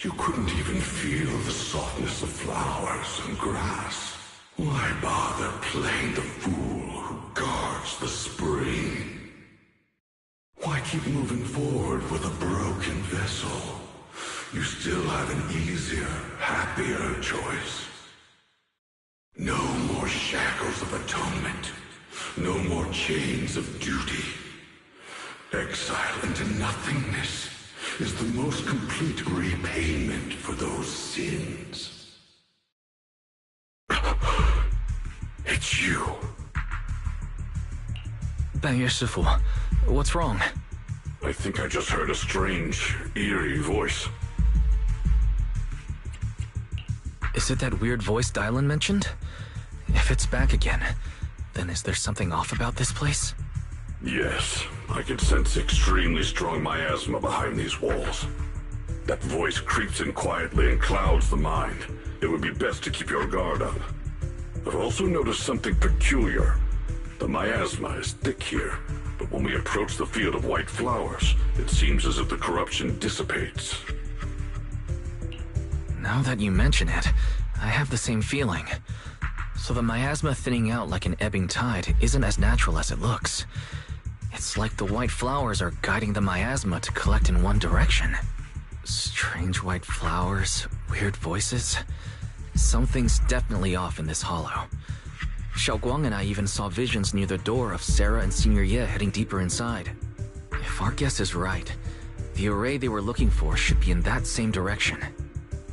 You couldn't even feel the softness of flowers and grass. Why bother playing the fool who guards the spring? Why keep moving forward with a broken vessel? You still have an easier, happier choice. No more shackles of atonement. No more chains of duty. Exile into nothingness is the most complete repayment for those sins. It's you. 半月师傅, what's wrong? I think I just heard a strange, eerie voice. Is it that weird voice Dylan mentioned? If it's back again, then is there something off about this place? Yes, I can sense extremely strong miasma behind these walls. That voice creeps in quietly and clouds the mind. It would be best to keep your guard up. I've also noticed something peculiar. The miasma is thick here, but when we approach the field of white flowers, it seems as if the corruption dissipates. Now that you mention it, I have the same feeling. So the miasma thinning out like an ebbing tide isn't as natural as it looks. It's like the white flowers are guiding the miasma to collect in one direction. Strange white flowers, weird voices. Something's definitely off in this hollow. Xiaoguang and I even saw visions near the door of Sarah and Senior Ye heading deeper inside. If our guess is right, the array they were looking for should be in that same direction.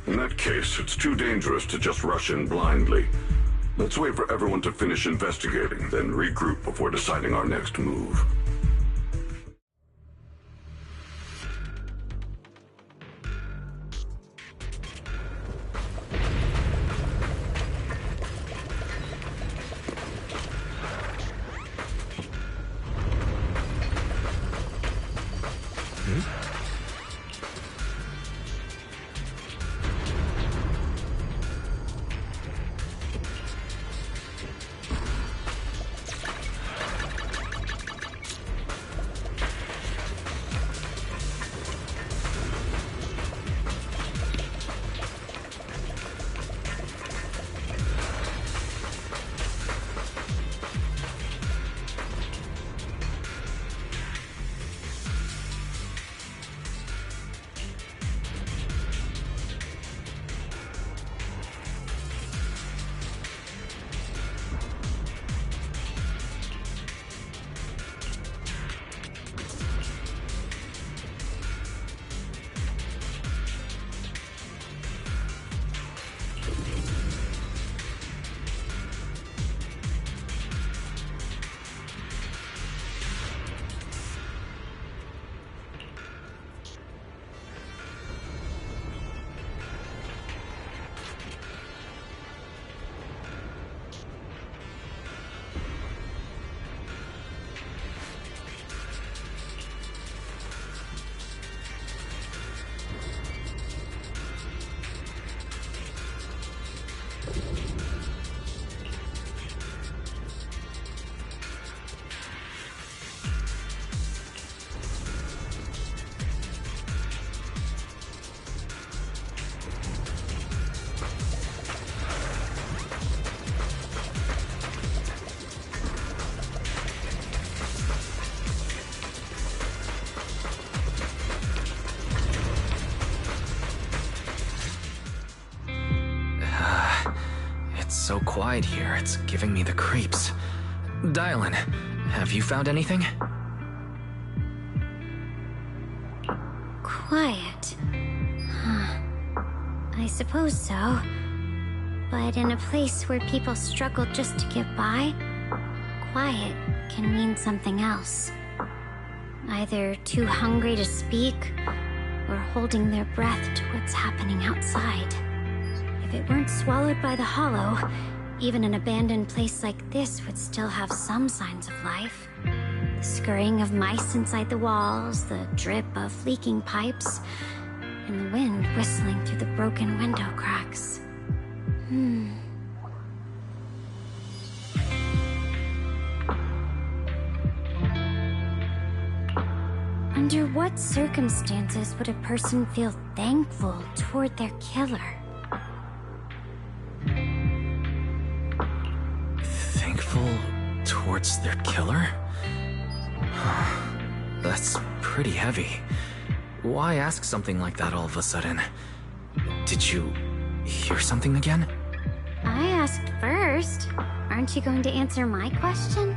In that case, it's too dangerous to just rush in blindly. Let's wait for everyone to finish investigating, then regroup before deciding our next move. So quiet here, it's giving me the creeps. Dylan, have you found anything? Quiet. Huh. I suppose so. But in a place where people struggle just to get by, quiet can mean something else. Either too hungry to speak, or holding their breath to what's happening outside. If it weren't swallowed by the hollow, even an abandoned place like this would still have some signs of life. The scurrying of mice inside the walls, the drip of leaking pipes, and the wind whistling through the broken window cracks. Under what what circumstances would a person feel thankful toward their killer? Thankful towards their killer? That's pretty heavy. Why ask something like that all of a sudden? Did you hear something again? I asked first. Aren't you going to answer my question?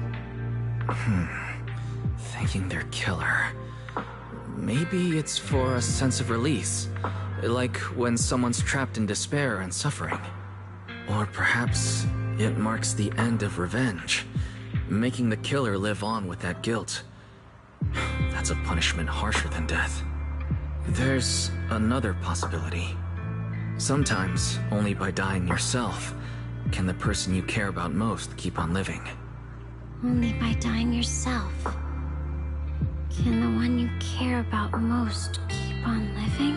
Thanking their killer. Maybe it's for a sense of release. Like when someone's trapped in despair and suffering. Or perhaps it marks the end of revenge, making the killer live on with that guilt. That's a punishment harsher than death. There's another possibility. Sometimes, only by dying yourself, can the person you care about most keep on living. Only by dying yourself can the one you care about most keep on living?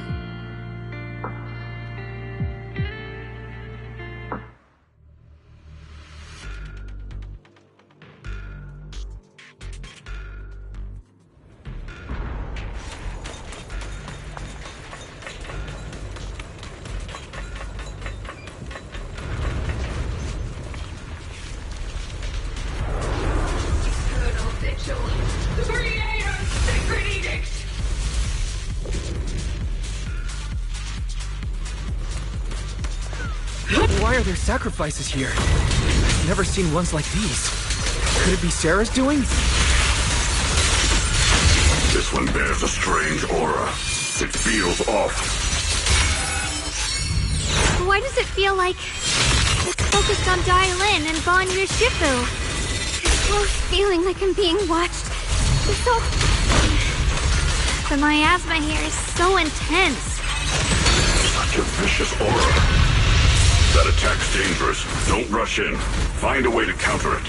Why are there sacrifices here? I've never seen ones like these. Could it be Sarah's doing? This one bears a strange aura. It feels off. Why does it feel like it's focused on Dial-In and gone to Shifu? This close feeling like I'm being watched. It's so... The miasma here is so intense. Such a vicious aura. That attack's dangerous. Don't rush in. Find a way to counter it.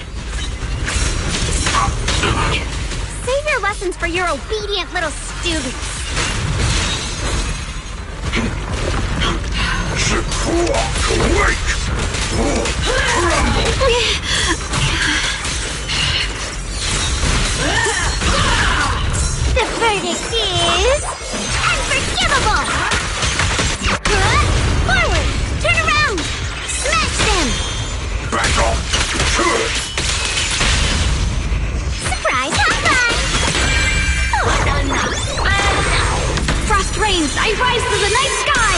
Save your lessons for your obedient little students. Awake! Tremble! The verdict is... unforgivable! Forward! Turn around! Smash them! Back off! Surprise hotline! Frost reigns! I rise to the night sky!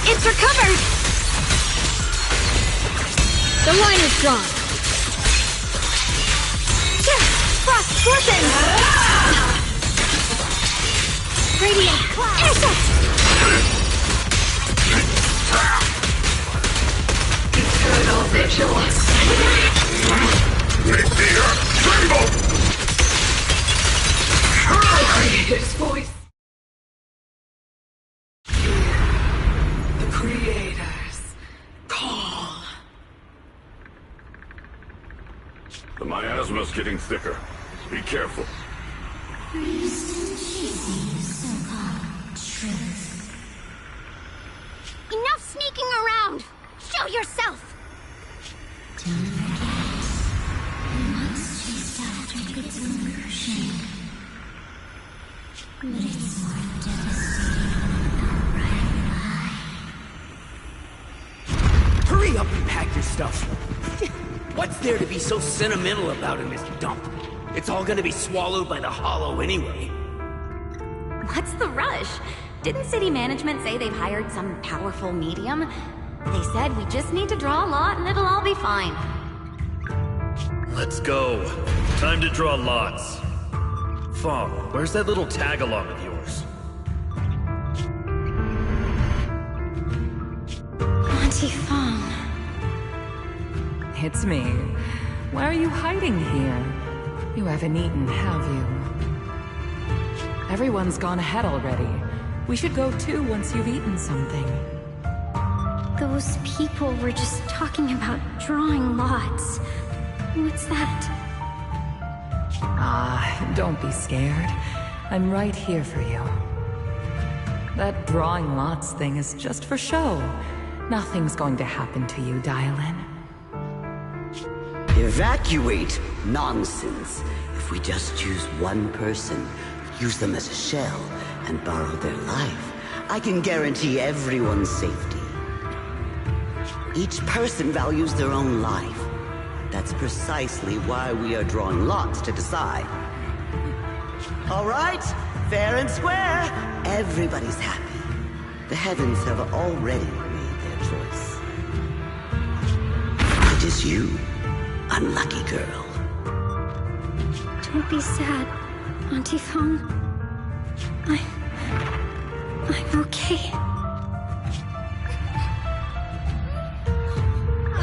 It's recovered! The line is gone. Frost Scorpion! Radiant Intercept! Eternal vigilance. Fear! Tremble! Creator's voice. The Creator's call. The miasma's getting thicker. Be careful. Enough sneaking around! Show yourself! Hurry up and pack your stuff. What's there to be so sentimental about in this dump? It's all gonna be swallowed by the hollow anyway. What's the rush? Didn't city management say they've hired some powerful medium? They said we just need to draw a lot and it'll all be fine. Let's go. Time to draw lots. Fong, where's that little tag-along of yours? Auntie Fong. It's me. Why are you hiding here? You haven't eaten, have you? Everyone's gone ahead already. We should go too once you've eaten something. Those people were just talking about drawing lots. What's that? Ah, don't be scared. I'm right here for you. That drawing lots thing is just for show. Nothing's going to happen to you, Dylan. Evacuate? Nonsense. If we just choose one person, use them as a shell, and borrow their life, I can guarantee everyone's safety. Each person values their own life. That's precisely why we are drawing lots to decide. All right, fair and square. Everybody's happy. The heavens have already made their choice. It is you, unlucky girl. Don't be sad, Auntie Fong. I'm okay. I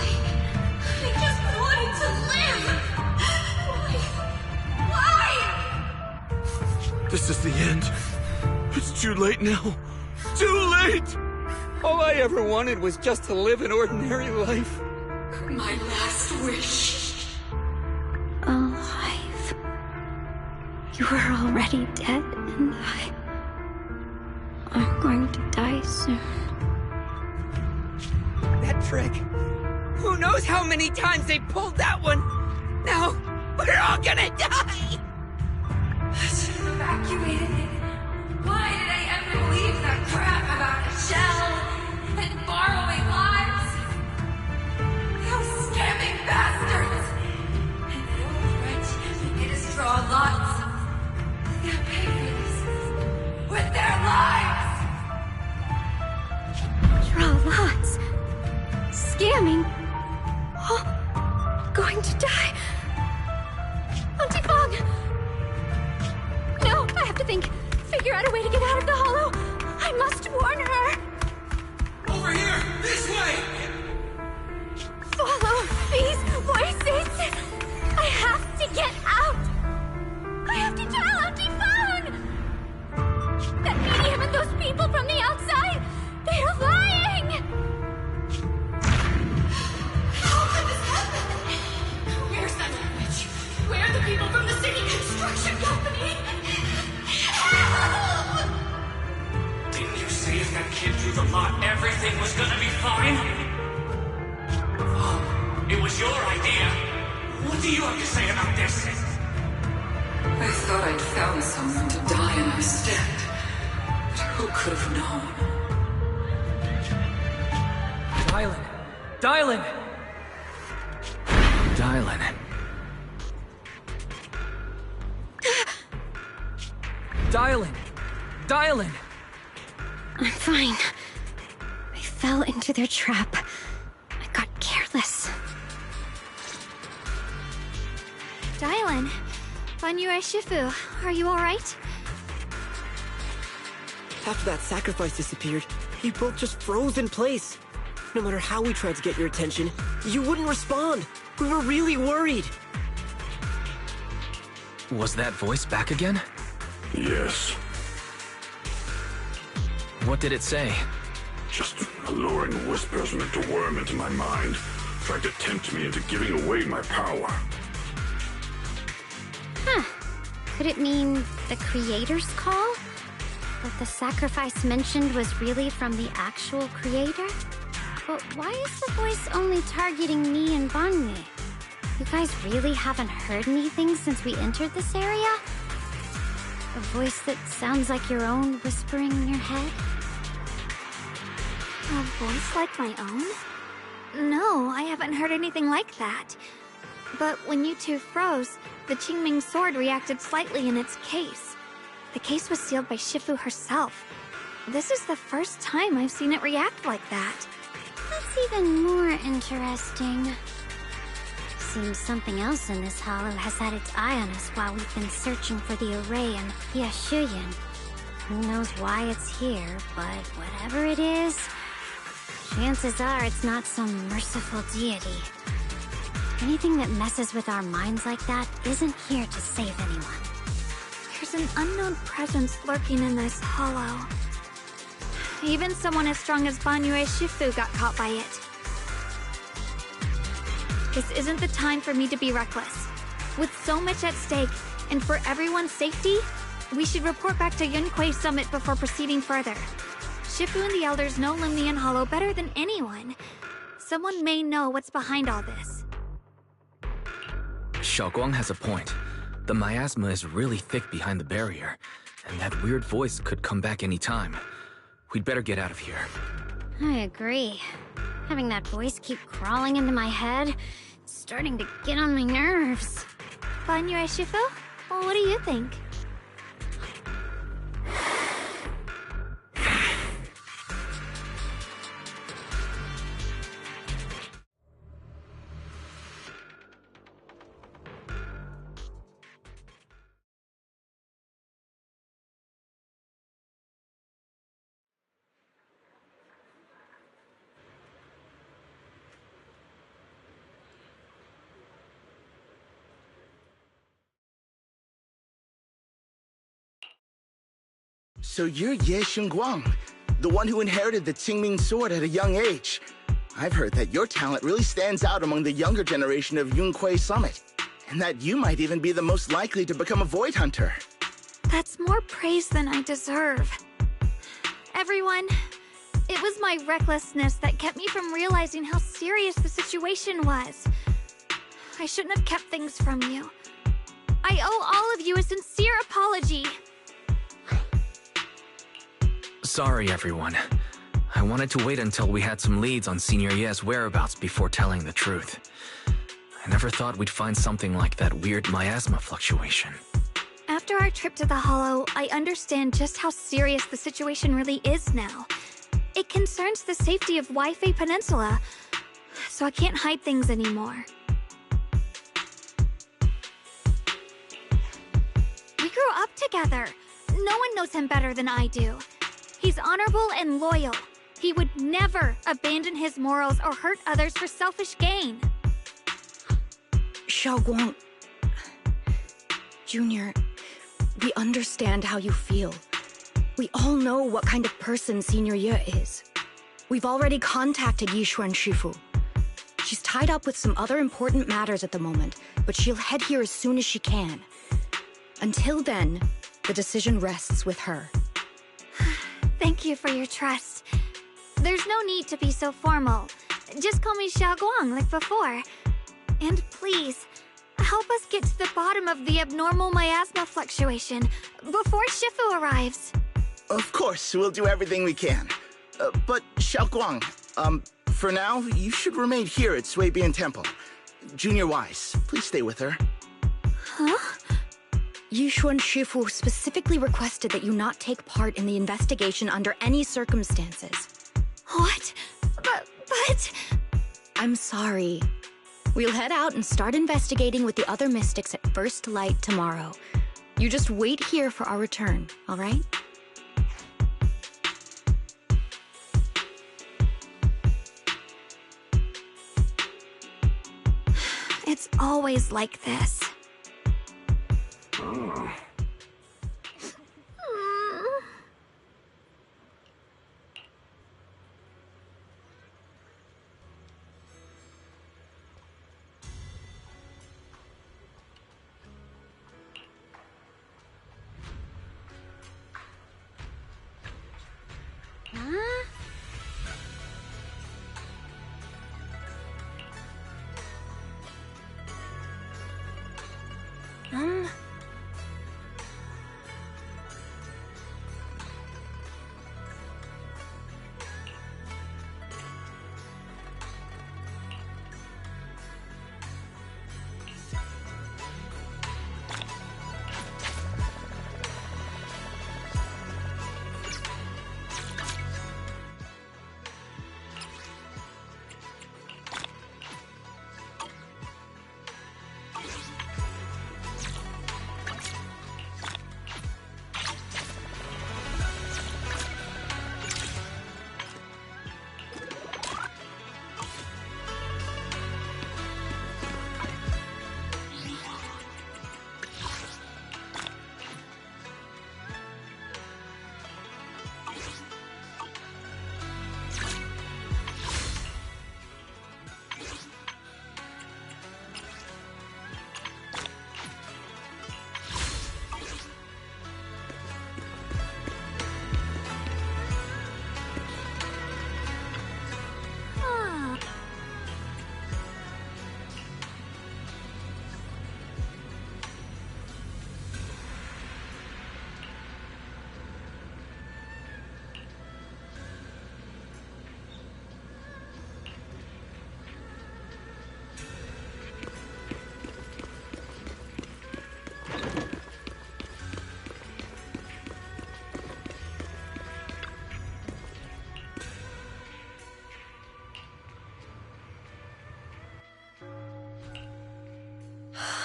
just wanted to live! Why? This is the end. It's too late now. Too late! All I ever wanted was just to live an ordinary life. My last wish. Alive. You were already dead, and I'm going to die soon. That trick. Who knows how many times they pulled that one? Now, we're all gonna die! I should have evacuated it. Why did I ever believe that crap about a shell and borrowing lives? Those scamming bastards! And that old wretch made us draw lots. They'll pay for this with their lives! Draw lots. Scamming. Oh, going to die. Auntie Fong! No, I have to think. Figure out a way to get out of the hollow. I must warn her. Over here! This way! Follow these voices. I have to get out. I have to tell Auntie Fong. That medium and those people from the outside, they're lying. How could this happen? Where's that witch? Where are the people from the city construction company? Help! Didn't you say if that kid drew the lot, everything was gonna be fine? Oh, it was your idea. What do you have to say about this? I thought I'd found someone to die in our stead. But who could have known? Dylan! Dylan! I'm fine. I fell into their trap. I got careless. Dylan, Banyue Shifu, are you alright? After that sacrifice disappeared, you both just froze in place. No matter how we tried to get your attention, you wouldn't respond. We were really worried. Was that voice back again? Yes. What did it say? Just alluring whispers meant to worm into my mind. Tried to tempt me into giving away my power. Could it mean the creator's call? What the sacrifice mentioned was really from the actual creator? But why is the voice only targeting me and Banyue? You guys really haven't heard anything since we entered this area? A voice that sounds like your own whispering in your head? A voice like my own? No, I haven't heard anything like that. But when you two froze, the Qingming sword reacted slightly in its case. The case was sealed by Shifu herself. This is the first time I've seen it react like that. That's even more interesting. Seems something else in this hollow has had its eye on us while we've been searching for the array and Pia Shuyan. Who knows why it's here, but whatever it is, chances are it's not some merciful deity. Anything that messes with our minds like that isn't here to save anyone. There's an unknown presence lurking in this hollow. Even someone as strong as Banyue Shifu got caught by it. This isn't the time for me to be reckless. With so much at stake, and for everyone's safety, we should report back to Yunquei Summit before proceeding further. Shifu and the elders know Lumnian Hollow better than anyone. Someone may know what's behind all this. Xiaoguang has a point. The miasma is really thick behind the barrier, and that weird voice could come back any time. We'd better get out of here. I agree. Having that voice keep crawling into my head, it's starting to get on my nerves. Fun, you Shifu? Well, what do you think? So you're Ye Xingguang, the one who inherited the Qingming sword at a young age. I've heard that your talent really stands out among the younger generation of Yunque Summit, and that you might even be the most likely to become a Void Hunter. That's more praise than I deserve. Everyone, it was my recklessness that kept me from realizing how serious the situation was. I shouldn't have kept things from you. I owe all of you a sincere apology. Sorry, everyone. I wanted to wait until we had some leads on Senior Ye's whereabouts before telling the truth. I never thought we'd find something like that weird miasma fluctuation. After our trip to the Hollow, I understand just how serious the situation really is now. It concerns the safety of Waifei Peninsula, so I can't hide things anymore. We grew up together. No one knows him better than I do. He's honorable and loyal. He would never abandon his morals or hurt others for selfish gain. Xiaoguang... Junior, we understand how you feel. We all know what kind of person Senior Ye is. We've already contacted Yishuan Shifu. She's tied up with some other important matters at the moment, but she'll head here as soon as she can. Until then, the decision rests with her. Thank you for your trust. There's no need to be so formal. Just call me Xiaoguang like before. And please, help us get to the bottom of the abnormal miasma fluctuation before Shifu arrives. Of course, we'll do everything we can. But Xiaoguang, for now, you should remain here at Suibian Temple. Junior Wise, please stay with her. Huh? Yishuan Shifu specifically requested that you not take part in the investigation under any circumstances. What? But... I'm sorry. We'll head out and start investigating with the other mystics at first light tomorrow. You just wait here for our return, all right? It's always like this.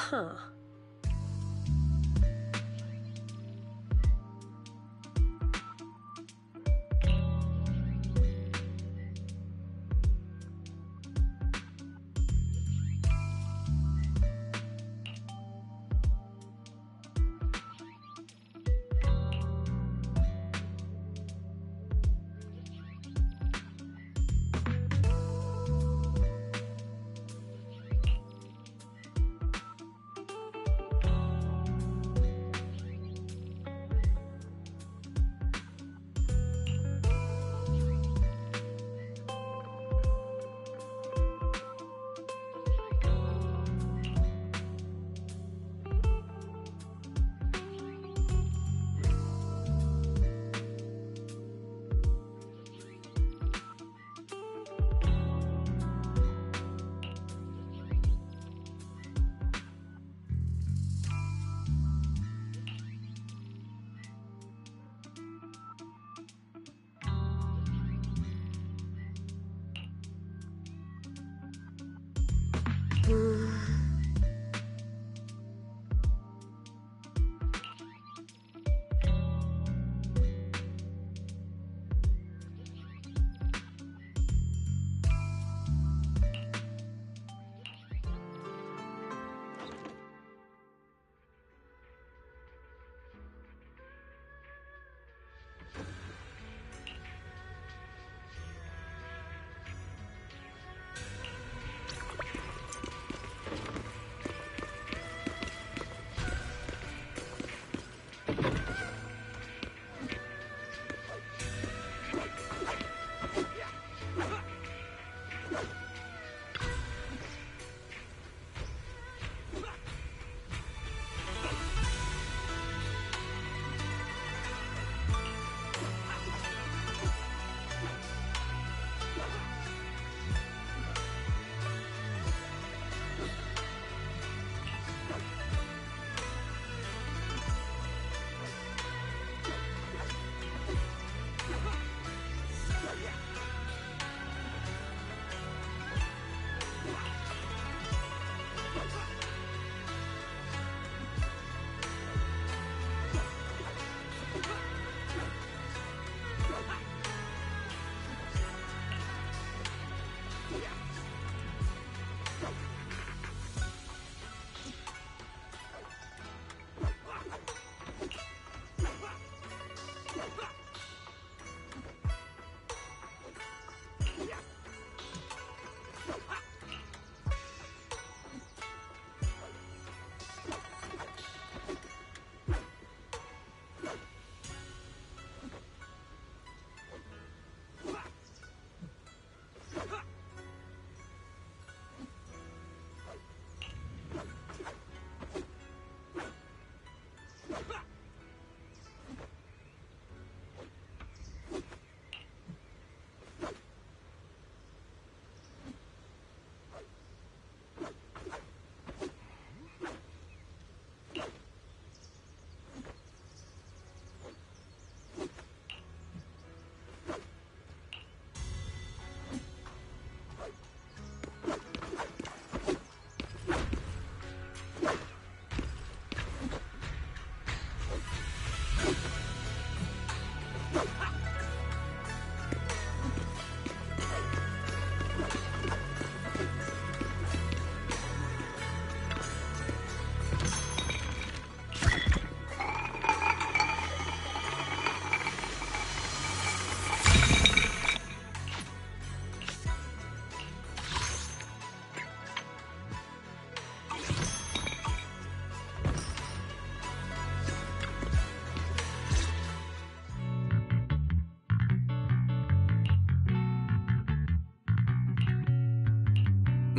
Huh.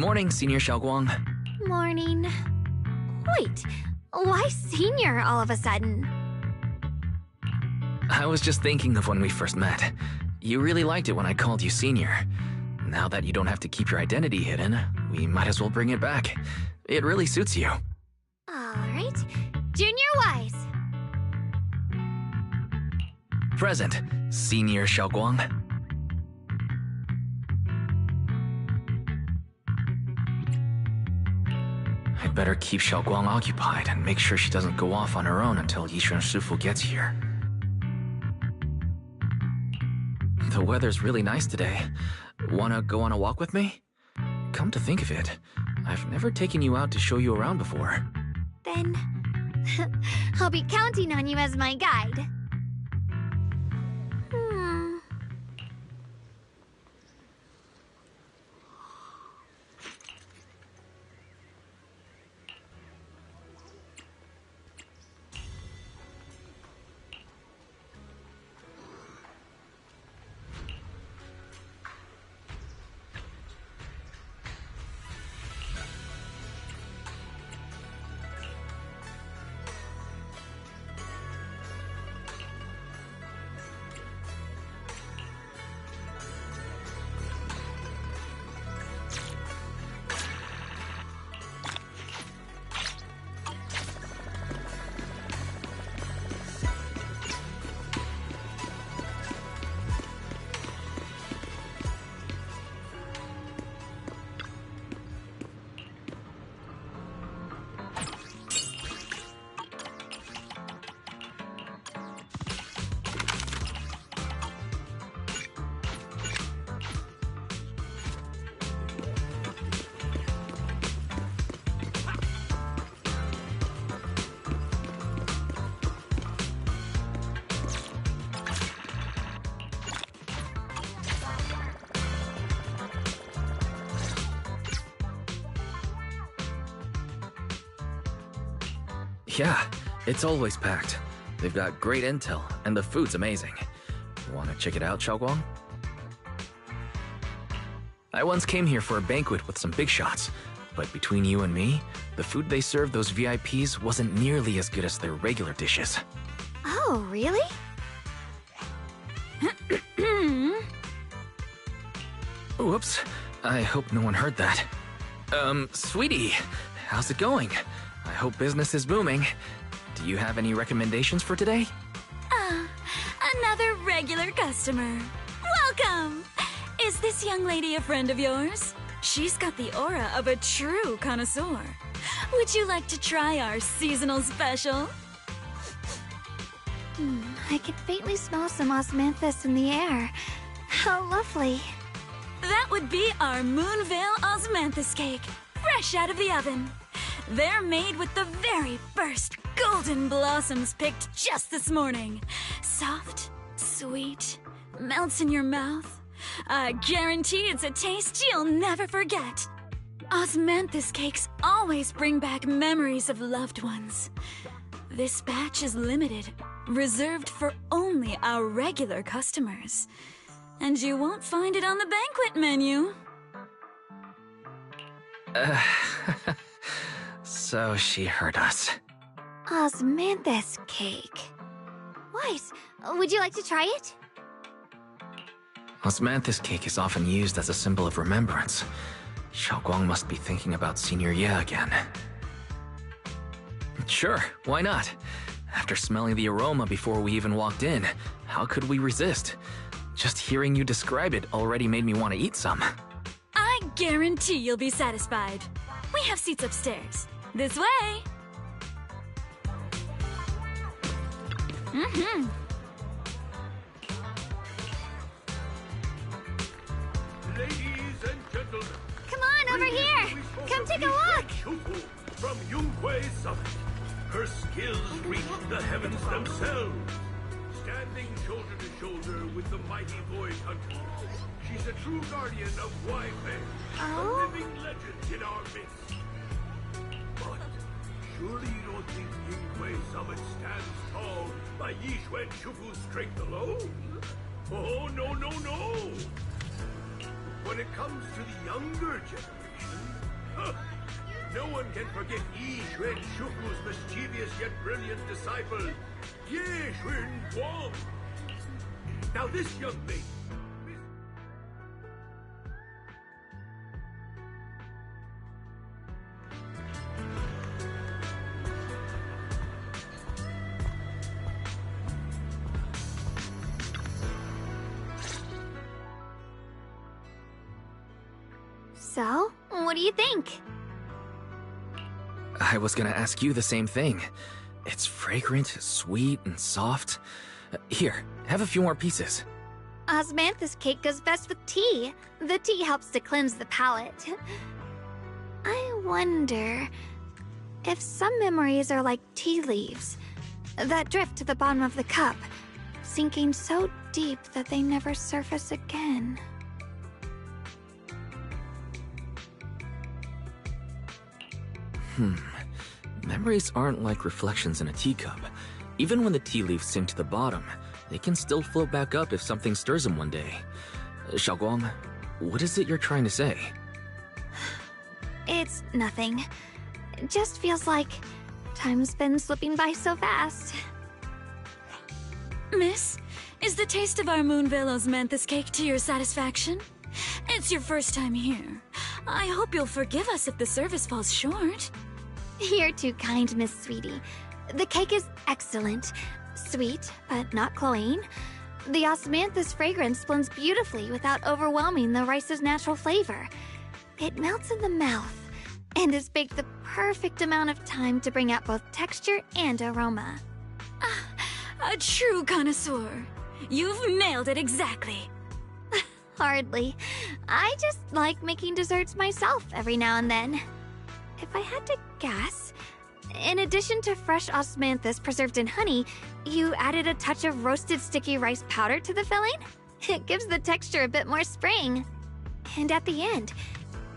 Morning, Senior Xiaoguang. Morning. Wait, why senior all of a sudden? I was just thinking of when we first met. You really liked it when I called you Senior. Now that you don't have to keep your identity hidden, we might as well bring it back. It really suits you. Alright. Junior Wise. Present, Senior Xiaoguang. I'd better keep Xiaoguang occupied and make sure she doesn't go off on her own until Yishuan Shifu gets here. The weather's really nice today. Wanna go on a walk with me? Come to think of it, I've never taken you out to show you around before. Then I'll be counting on you as my guide. Yeah, it's always packed. They've got great intel, and the food's amazing. Wanna check it out, Xiaoguang? I once came here for a banquet with some big shots, but between you and me, the food they served those VIPs wasn't nearly as good as their regular dishes. Oh, really? Whoops, I hope no one heard that. Sweetie, how's it going? I hope business is booming. Do you have any recommendations for today? Another regular customer. Welcome! Is this young lady a friend of yours? She's got the aura of a true connoisseur. Would you like to try our seasonal special? I can faintly smell some osmanthus in the air. How lovely. That would be our Moonvale Osmanthus cake, fresh out of the oven. They're made with the very first golden blossoms picked just this morning. Soft, sweet, melts in your mouth. I guarantee it's a taste you'll never forget. Osmanthus cakes always bring back memories of loved ones. This batch is limited, reserved for only our regular customers. And you won't find it on the banquet menu. So she heard us. Osmanthus cake. Weiss, would you like to try it? Osmanthus cake is often used as a symbol of remembrance. Xiaoguang must be thinking about Senior Ye again. Sure, why not? After smelling the aroma before we even walked in, how could we resist? Just hearing you describe it already made me want to eat some. I guarantee you'll be satisfied. We have seats upstairs. This way! Ladies and gentlemen, come on, over here! Come take a look! From Yunkwei Summit. Her skills reach the heavens themselves. Standing shoulder to shoulder with the mighty Void Hunter. She's a true guardian of Wai-Fei, a living legend in our midst. But surely you don't think Yunkwei Summit stands tall by Yishuan Shufu's strength alone? Oh, no, no, no! When it comes to the younger generation, no one can forget Yishuan Shufu's mischievous yet brilliant disciple, Ye Guang. Now this young lady... So, what do you think? I was gonna ask you the same thing. It's fragrant, sweet, and soft. Here, have a few more pieces. Osmanthus cake goes best with tea. The tea helps to cleanse the palate. I wonder if some memories are like tea leaves that drift to the bottom of the cup, sinking so deep that they never surface again. Memories aren't like reflections in a teacup. Even when the tea leaves sink to the bottom, they can still float back up if something stirs them one day. Xiaoguang, what is it you're trying to say? It's nothing. It just feels like time's been slipping by so fast. Miss, is the taste of our Moonvale Osmanthus cake to your satisfaction? It's your first time here. I hope you'll forgive us if the service falls short. You're too kind, Miss Sweetie. The cake is excellent. Sweet, but not cloying. The osmanthus fragrance blends beautifully without overwhelming the rice's natural flavor. It melts in the mouth and is baked the perfect amount of time to bring out both texture and aroma. A true connoisseur. You've nailed it exactly. Hardly. I just like making desserts myself every now and then. If I had to guess, in addition to fresh osmanthus preserved in honey, you added a touch of roasted sticky rice powder to the filling? It gives the texture a bit more spring. And at the end,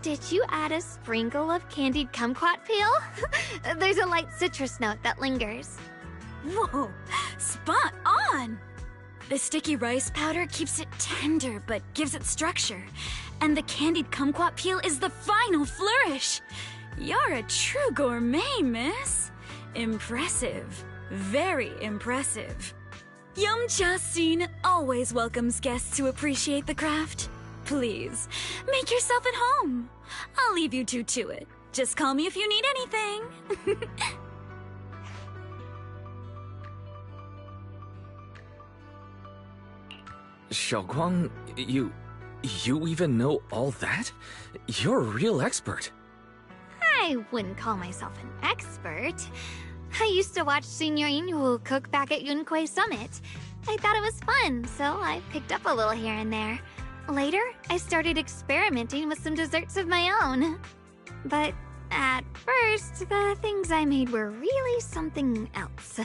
did you add a sprinkle of candied kumquat peel? There's a light citrus note that lingers. Whoa, spot on! The sticky rice powder keeps it tender but gives it structure. And the candied kumquat peel is the final flourish. You're a true gourmet, miss. Impressive. Very impressive. Yumcha Scene always welcomes guests who appreciate the craft. Please, make yourself at home. I'll leave you two to it. Just call me if you need anything. Xiaoguang, you even know all that? You're a real expert. I wouldn't call myself an expert. I used to watch Senior Inhu cook back at Yunquei Summit. I thought it was fun, so I picked up a little here and there. Later, I started experimenting with some desserts of my own. But at first, the things I made were really something else.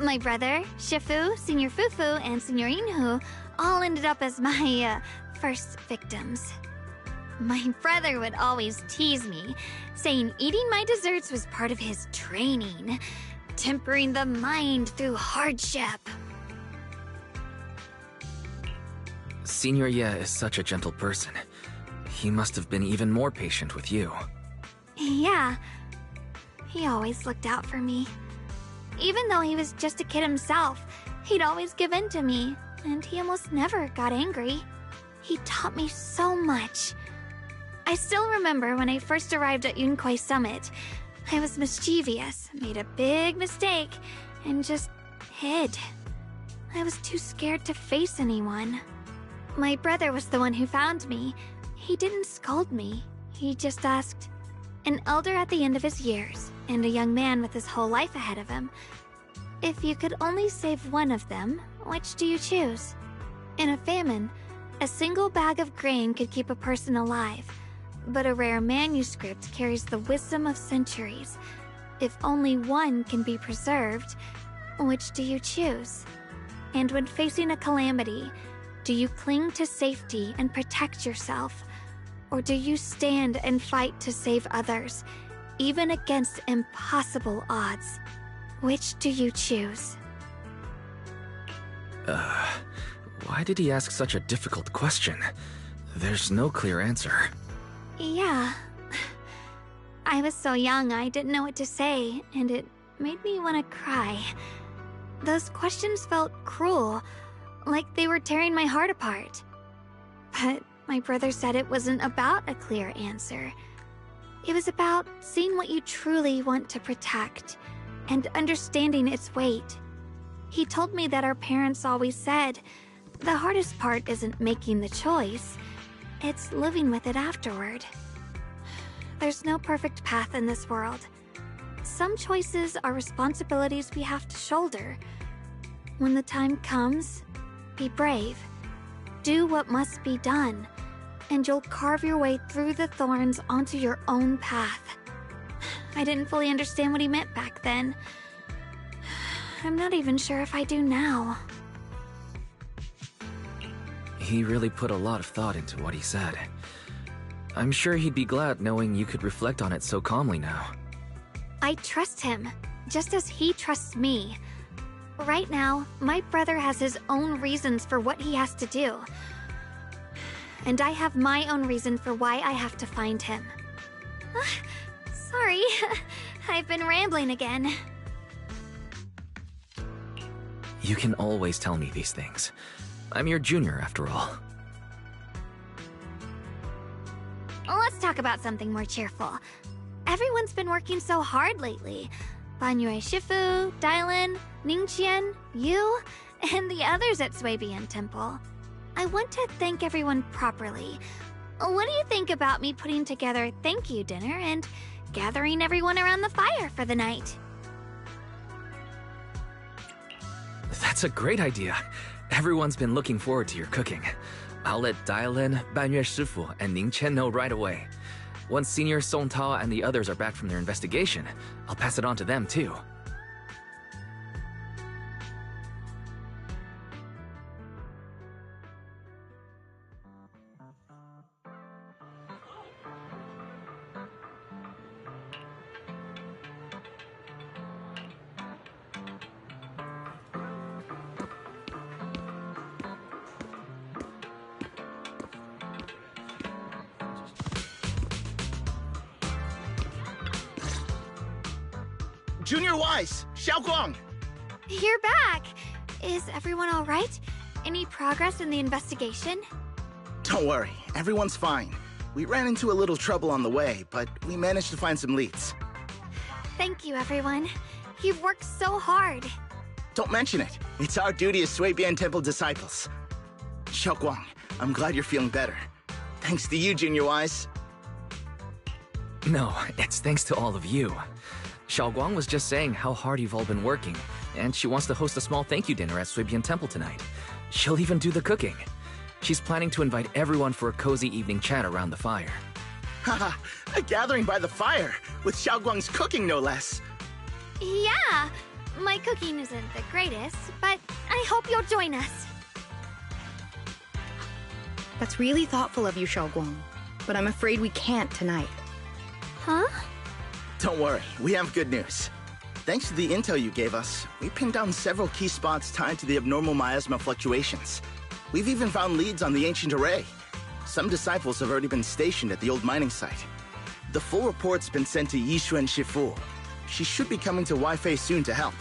My brother, Shifu, Senior Fufu, and Senior Inhu all ended up as my first victims. My brother would always tease me, saying eating my desserts was part of his training, tempering the mind through hardship. Senior Ye is such a gentle person. He must have been even more patient with you. Yeah, he always looked out for me. Even though he was just a kid himself, he'd always give in to me, and he almost never got angry. He taught me so much. I still remember when I first arrived at Yunquei Summit. I was mischievous, made a big mistake, and just hid. I was too scared to face anyone. My brother was the one who found me. He didn't scold me. He just asked, an elder at the end of his years, and a young man with his whole life ahead of him, if you could only save one of them, which do you choose? In a famine, a single bag of grain could keep a person alive, but a rare manuscript carries the wisdom of centuries. If only one can be preserved, which do you choose? And when facing a calamity, do you cling to safety and protect yourself? Or do you stand and fight to save others, even against impossible odds? Which do you choose? Why did he ask such a difficult question? There's no clear answer. Yeah. I was so young I didn't know what to say, and it made me want to cry. Those questions felt cruel, like they were tearing my heart apart. But my brother said it wasn't about a clear answer. It was about seeing what you truly want to protect, and understanding its weight. He told me that our parents always said, the hardest part isn't making the choice, it's living with it afterward. There's no perfect path in this world. some choices are responsibilities we have to shoulder. When the time comes, be brave. Do what must be done, and you'll carve your way through the thorns onto your own path. I didn't fully understand what he meant back then. I'm not even sure if I do now. He really put a lot of thought into what he said. I'm sure he'd be glad knowing you could reflect on it so calmly now. I trust him, just as he trusts me. Right now, my brother has his own reasons for what he has to do. And I have my own reason for why I have to find him. Sorry, I've been rambling again. You can always tell me these things. I'm your junior, after all. Let's talk about something more cheerful. Everyone's been working so hard lately. Banyue Shifu, Dylan, Ningqian, you, and the others at Suibian Temple. I want to thank everyone properly. What do you think about me putting together a thank you dinner and gathering everyone around the fire for the night? That's a great idea. Everyone's been looking forward to your cooking. I'll let Dylan, Banyue Shifu, and Ningqian know right away. Once Senior Song Tao and the others are back from their investigation, I'll pass it on to them too. Junior Wise, Xiaoguang! You're back! Is everyone alright? Any progress in the investigation? Don't worry, everyone's fine. We ran into a little trouble on the way, but we managed to find some leads. Thank you, everyone. You've worked so hard. Don't mention it. It's our duty as Suibian Temple disciples. Xiaoguang, I'm glad you're feeling better. Thanks to you, Junior Wise. No, it's thanks to all of you. Xiaoguang was just saying how hard you've all been working, and she wants to host a small thank you dinner at Suibian Temple tonight. She'll even do the cooking. She's planning to invite everyone for a cozy evening chat around the fire. Haha, a gathering by the fire, with Xiaoguang's cooking no less. Yeah, my cooking isn't the greatest, but I hope you'll join us. That's really thoughtful of you, Xiaoguang, but I'm afraid we can't tonight. Huh? Don't worry, we have good news. Thanks to the intel you gave us, we pinned down several key spots tied to the abnormal miasma fluctuations. We've even found leads on the ancient array. Some disciples have already been stationed at the old mining site. The full report's been sent to Yishuan Shifu. She should be coming to Waifei soon to help.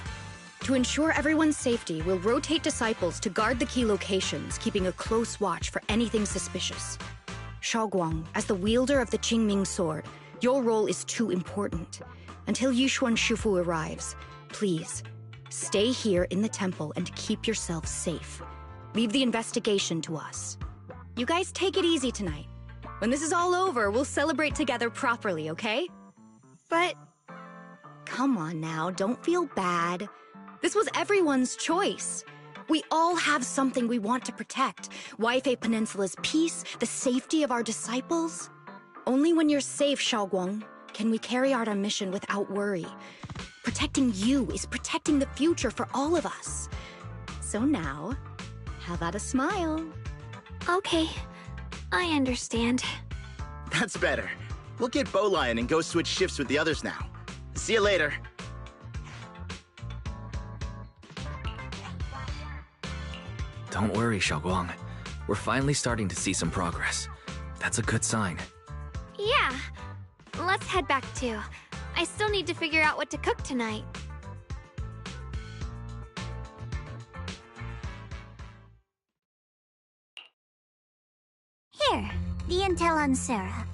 To ensure everyone's safety, we'll rotate disciples to guard the key locations, keeping a close watch for anything suspicious. Xiaoguang, as the wielder of the Qingming sword, your role is too important. Until Yishuan Shifu arrives, please, stay here in the temple and keep yourself safe. Leave the investigation to us. You guys take it easy tonight. When this is all over, we'll celebrate together properly, okay? But... Come on now, don't feel bad. This was everyone's choice. We all have something we want to protect. Waifei Peninsula's peace, the safety of our disciples. Only when you're safe, Xiaoguang, can we carry out our mission without worry. Protecting you is protecting the future for all of us. So now, how about a smile? Okay, I understand. That's better. We'll get Bowlion and go switch shifts with the others now. See you later. Don't worry, Xiaoguang. We're finally starting to see some progress. That's a good sign. Yeah. Let's head back too. I still need to figure out what to cook tonight. Here, the intel on Sarah.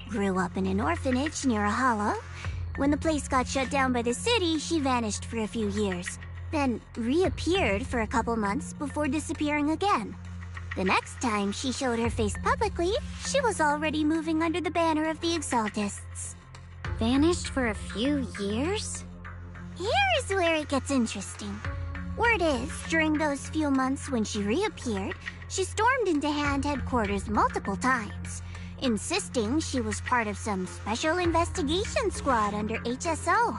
Grew up in an orphanage near a hollow. When the place got shut down by the city, she vanished for a few years. Then reappeared for a couple months before disappearing again. The next time she showed her face publicly, she was already moving under the banner of the Exaltists. vanished for a few years? Here's where it gets interesting. Word is, during those few months when she reappeared, she stormed into Hand headquarters multiple times, insisting she was part of some special investigation squad under HSO.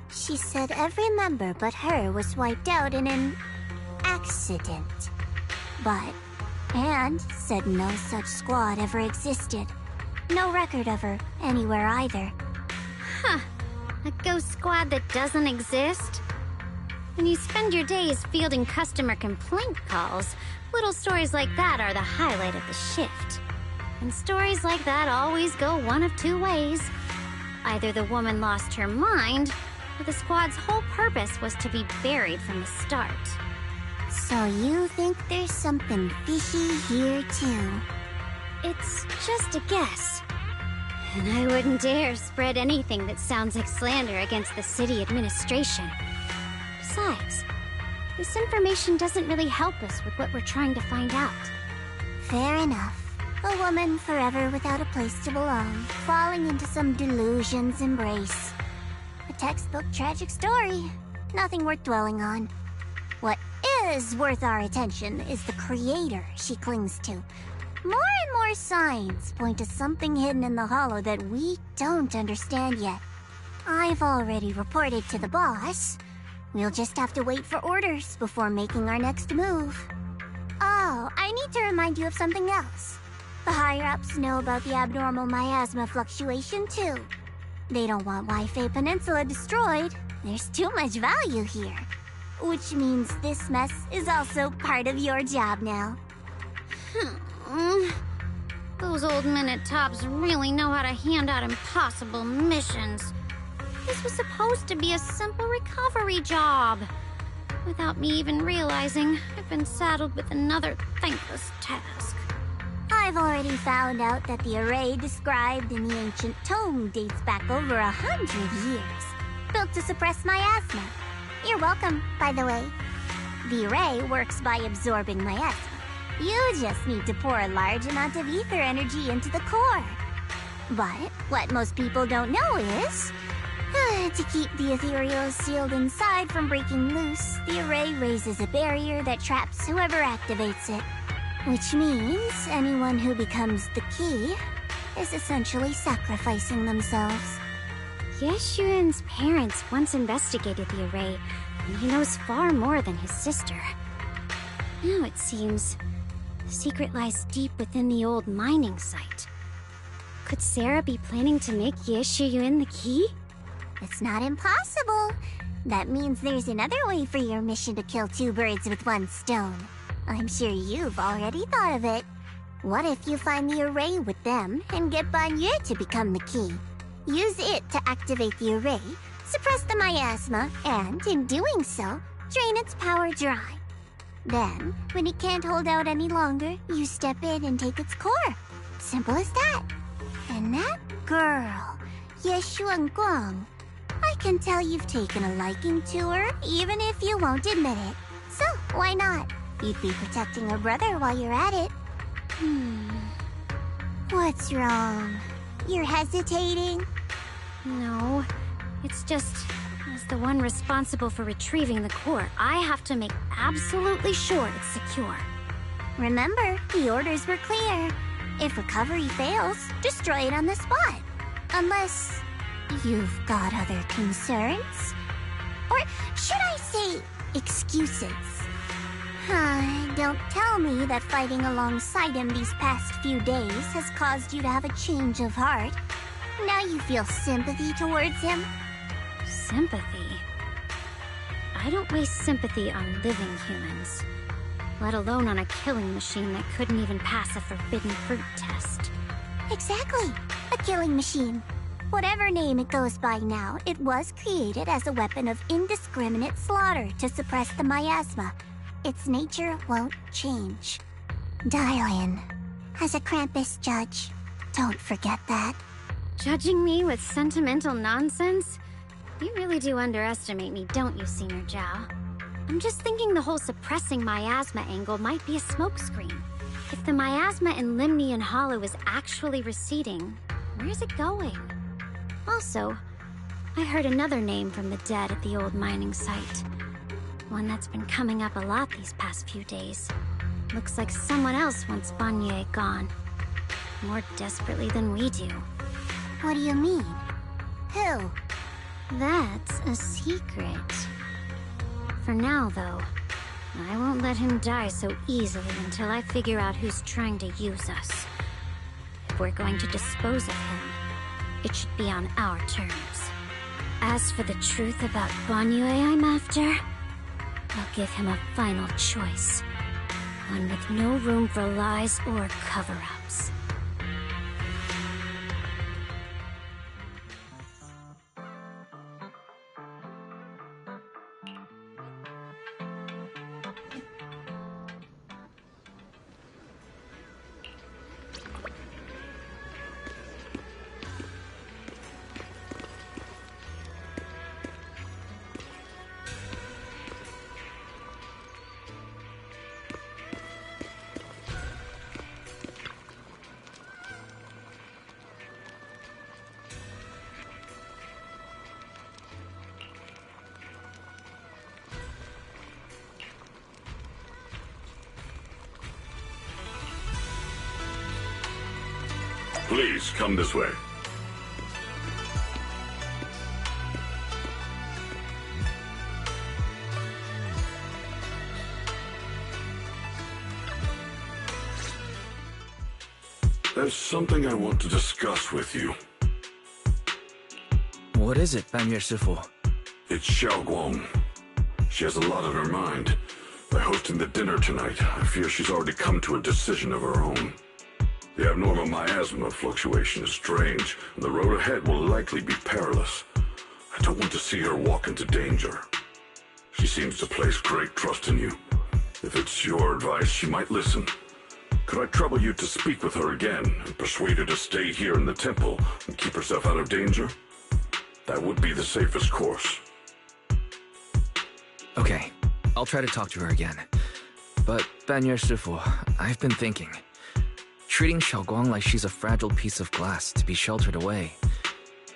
She said every member but her was wiped out in an accident. But Hand said no such squad ever existed. No record of her anywhere either. Huh. A ghost squad that doesn't exist? When you spend your days fielding customer complaint calls, little stories like that are the highlight of the shift. And stories like that always go one of two ways. Either the woman lost her mind, or the squad's whole purpose was to be buried from the start. So you think there's something fishy here too? It's just a guess. And I wouldn't dare spread anything that sounds like slander against the city administration. Besides, this information doesn't really help us with what we're trying to find out. Fair enough. A woman forever without a place to belong, falling into some delusion's embrace. A textbook tragic story. Nothing worth dwelling on. What is worth our attention is the creator she clings to. More and more signs point to something hidden in the hollow that we don't understand yet. I've already reported to the boss. We'll just have to wait for orders before making our next move. Oh, I need to remind you of something else. The higher-ups know about the abnormal miasma fluctuation too. They don't want Wi-Fi Peninsula destroyed. There's too much value here. Which means this mess is also part of your job now. Those old minute-tops really know how to hand out impossible missions. This was supposed to be a simple recovery job. Without me even realizing, I've been saddled with another thankless task. I've already found out that the array described in the ancient tome dates back over 100 years. Built to suppress miasma. You're welcome, by the way. The array works by absorbing miasma. You just need to pour a large amount of ether energy into the core. But what most people don't know is, to keep the ethereals sealed inside from breaking loose, the array raises a barrier that traps whoever activates it. Which means anyone who becomes the key is essentially sacrificing themselves. Yeshuan's parents once investigated the array, and he knows far more than his sister. Now it seems the secret lies deep within the old mining site. Could Sarah be planning to make Yeshuyun the key? It's not impossible. That means there's another way for your mission to kill two birds with one stone. I'm sure you've already thought of it. What if you find the array with them and get Banyu to become the key? Use it to activate the array, suppress the miasma, and, in doing so, drain its power dry. Then, when it can't hold out any longer, you step in and take its core. Simple as that. And that girl, Yeshuan Guang, I can tell you've taken a liking to her, even if you won't admit it. So, why not? You'd be protecting her brother while you're at it. What's wrong? You're hesitating? No, it's just, as the one responsible for retrieving the core, I have to make absolutely sure it's secure. Remember, the orders were clear. If recovery fails, destroy it on the spot. Unless you've got other concerns? Or should I say, excuses? Don't tell me that fighting alongside him these past few days has caused you to have a change of heart. Now you feel sympathy towards him? Sympathy? I don't waste sympathy on living humans, let alone on a killing machine that couldn't even pass a forbidden fruit test. Exactly, a killing machine. Whatever name it goes by now, it was created as a weapon of indiscriminate slaughter to suppress the miasma. Its nature won't change. Dial in. As a Krampus judge, don't forget that. Judging me with sentimental nonsense? You really do underestimate me, don't you, Senior Zhao? I'm just thinking the whole suppressing miasma angle might be a smokescreen. If the miasma in Limnian Hollow is actually receding, where's it going? Also, I heard another name from the dead at the old mining site. One that's been coming up a lot these past few days. Looks like someone else wants Banyue gone. More desperately than we do. What do you mean? Who? That's a secret. For now, though, I won't let him die so easily until I figure out who's trying to use us. If we're going to dispose of him, it should be on our terms. As for the truth about Banyue I'm after, I'll give him a final choice. One with no room for lies or cover-ups. Please, come this way. There's something I want to discuss with you. What is it, Banyue Shifu? It's Xiaoguang. She has a lot on her mind. By hosting the dinner tonight, I fear she's already come to a decision of her own. The abnormal miasma fluctuation is strange, and the road ahead will likely be perilous. I don't want to see her walk into danger. She seems to place great trust in you. If it's your advice, she might listen. Could I trouble you to speak with her again and persuade her to stay here in the temple and keep herself out of danger? That would be the safest course. Okay, I'll try to talk to her again. But, Banyue Shifu, I've been thinking. Treating Xiaoguang like she's a fragile piece of glass to be sheltered away.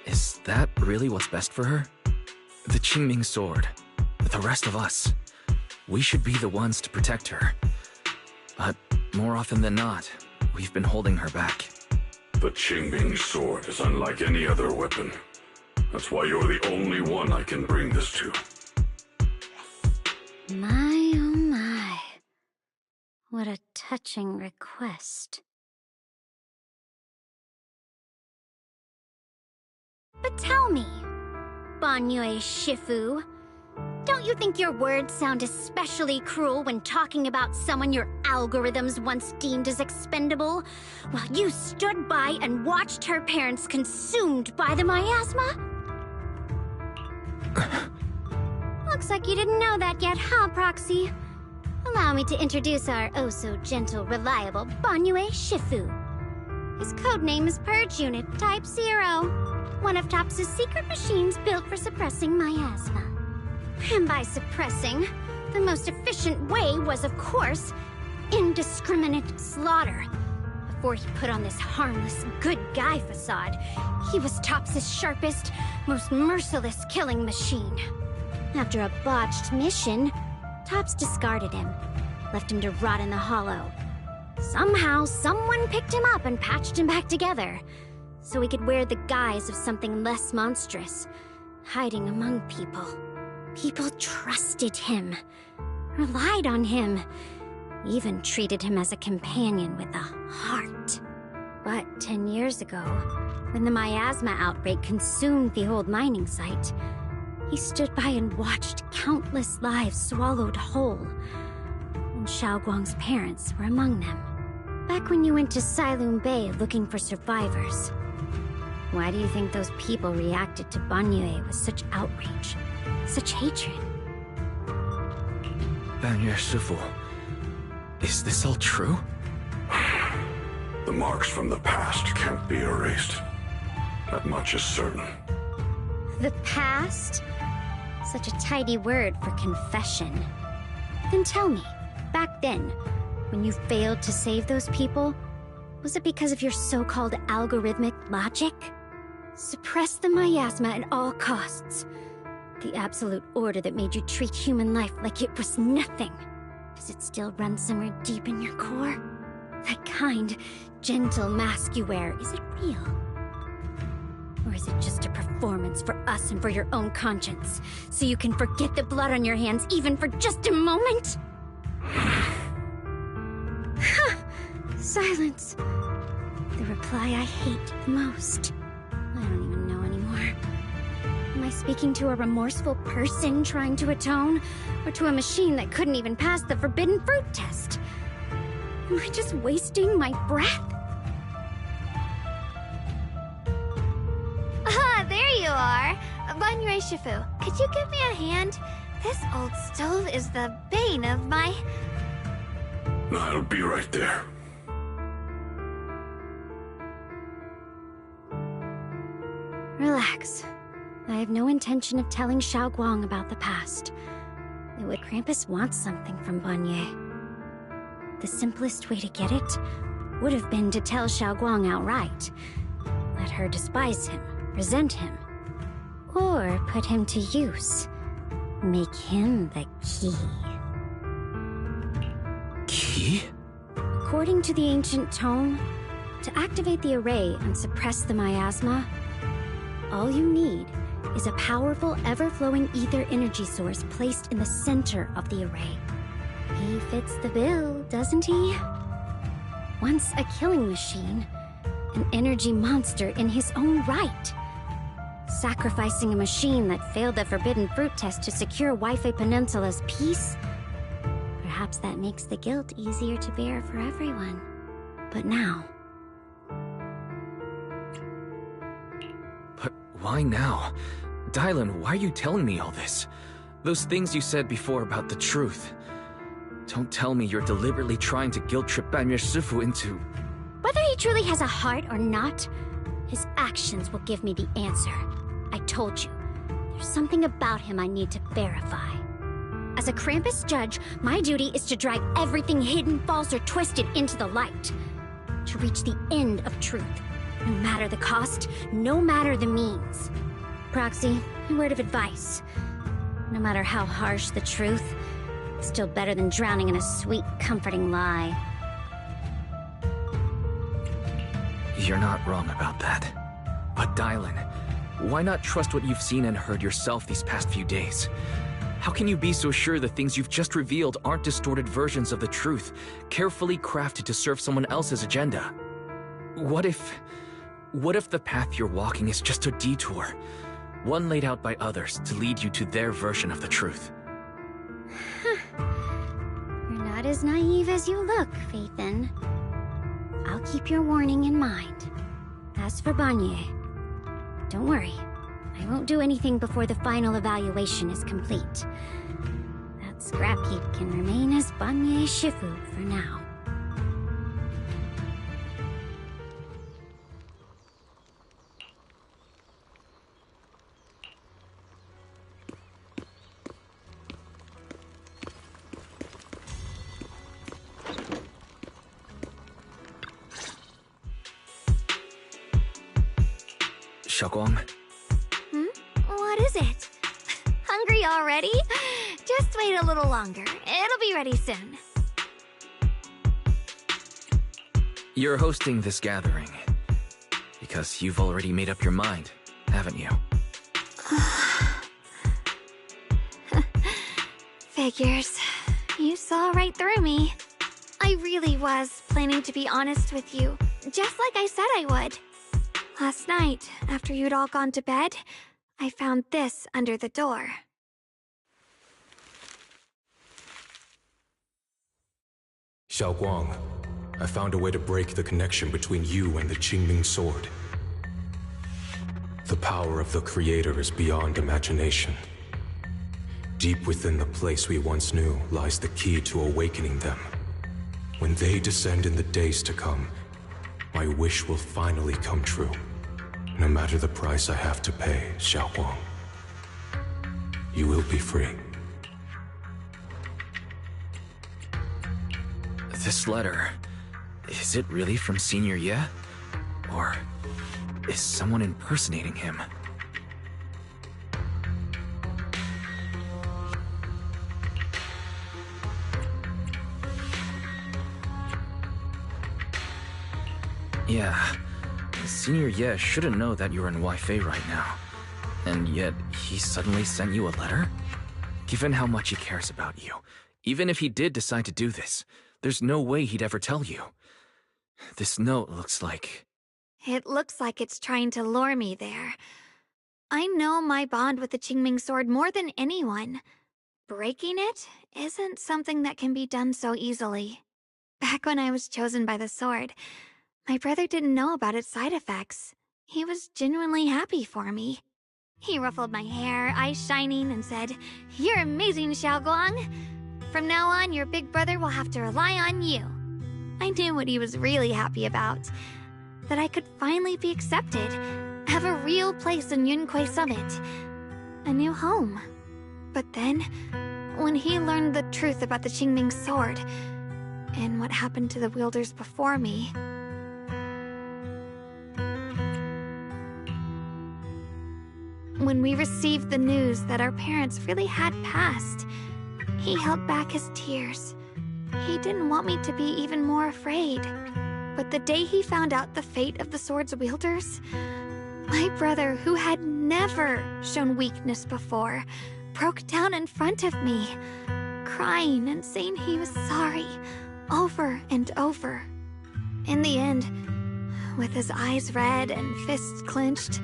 Is that really what's best for her? The Qingming sword, the rest of us, we should be the ones to protect her. But more often than not, we've been holding her back. The Qingming sword is unlike any other weapon. That's why you're the only one I can bring this to. My, oh my. What a touching request. But tell me, Banyue Shifu, don't you think your words sound especially cruel when talking about someone your algorithms once deemed as expendable, while you stood by and watched her parents consumed by the miasma? Looks like you didn't know that yet, huh, Proxy? Allow me to introduce our oh-so-gentle, reliable Banyue Shifu. His codename is Purge Unit Type 0. One of TOPS' secret machines built for suppressing miasma. And by suppressing, the most efficient way was, of course, indiscriminate slaughter. Before he put on this harmless, good guy facade, he was TOPS' sharpest, most merciless killing machine. After a botched mission, TOPS discarded him, left him to rot in the hollow. Somehow, someone picked him up and patched him back together, so he could wear the guise of something less monstrous, hiding among people. People trusted him, relied on him, even treated him as a companion with a heart. But 10 years ago, when the miasma outbreak consumed the old mining site, he stood by and watched countless lives swallowed whole. And Xiaoguang's parents were among them. Back when you went to Silum Bay looking for survivors, why do you think those people reacted to Banyue with such outrage, such hatred? Banyue Shifu, is this all true? The marks from the past can't be erased. That much is certain. The past? Such a tidy word for confession. Then tell me, back then, when you failed to save those people, was it because of your so-called algorithmic logic? Suppress the miasma at all costs. The absolute order that made you treat human life like it was nothing. Does it still run somewhere deep in your core? That kind, gentle mask you wear, is it real? Or is it just a performance for us and for your own conscience? So you can forget the blood on your hands even for just a moment? Silence. The reply I hate the most. I don't even know anymore. Am I speaking to a remorseful person trying to atone? Or to a machine that couldn't even pass the forbidden fruit test? Am I just wasting my breath? Ah, there you are! Banyue Shifu, could you give me a hand? This old stove is the bane of my... I'll be right there. Relax. I have no intention of telling Xiao Guang about the past. It would Krampus want something from Banyue. The simplest way to get it would have been to tell Xiao Guang outright. Let her despise him, resent him, or put him to use. Make him the key. Key? According to the ancient tome, to activate the array and suppress the miasma, all you need is a powerful, ever-flowing ether energy source placed in the center of the array. He fits the bill, doesn't he? Once a killing machine, an energy monster in his own right. Sacrificing a machine that failed the forbidden fruit test to secure Wi-Fi Peninsula's peace? Perhaps that makes the guilt easier to bear for everyone. But now... But why now? Dylan, why are you telling me all this? Those things you said before about the truth. Don't tell me you're deliberately trying to guilt-trip Banyue Shifu into... Whether he truly has a heart or not, his actions will give me the answer. I told you, there's something about him I need to verify. As a Krampus judge, my duty is to drag everything hidden, false, or twisted into the light. To reach the end of truth. No matter the cost, no matter the means. Proxy, a word of advice. No matter how harsh the truth, it's still better than drowning in a sweet, comforting lie. You're not wrong about that. But Dylan, why not trust what you've seen and heard yourself these past few days? How can you be so sure the things you've just revealed aren't distorted versions of the truth, carefully crafted to serve someone else's agenda? What if the path you're walking is just a detour? One laid out by others to lead you to their version of the truth. You're not as naive as you look, Phaethon. I'll keep your warning in mind. As for Banyue, don't worry. I won't do anything before the final evaluation is complete. That scrap heap can remain as Banyue Shifu for now. Xiao Guang? What is it? Hungry already? Just wait a little longer. It'll be ready soon. You're hosting this gathering because you've already made up your mind, haven't you? Figures. You saw right through me. I really was planning to be honest with you, just like I said I would. Last night, after you'd all gone to bed, I found this under the door. Xiao Guang, I found a way to break the connection between you and the Qingming sword. The power of the Creator is beyond imagination. Deep within the place we once knew lies the key to awakening them. When they descend in the days to come, my wish will finally come true. No matter the price I have to pay, Xiao Guang. You will be free. This letter, is it really from Senior Ye? Or is someone impersonating him. Yeah, Senior Ye shouldn't know that you're in Wi-Fi right now. And yet, he suddenly sent you a letter? Given how much he cares about you, even if he did decide to do this, there's no way he'd ever tell you. This note looks like... It looks like it's trying to lure me there. I know my bond with the Qingming sword more than anyone. Breaking it isn't something that can be done so easily. Back when I was chosen by the sword, my brother didn't know about its side effects. He was genuinely happy for me. He ruffled my hair, eyes shining, and said, "You're amazing, Xiaoguang. From now on, your big brother will have to rely on you." I knew what he was really happy about. That I could finally be accepted, have a real place in Yunquei Summit. A new home. But then, when he learned the truth about the Qingming sword, and what happened to the wielders before me... When we received the news that our parents really had passed, he held back his tears. He didn't want me to be even more afraid. But the day he found out the fate of the sword's wielders, my brother, who had never shown weakness before, broke down in front of me, crying and saying he was sorry, over and over. In the end, with his eyes red and fists clenched,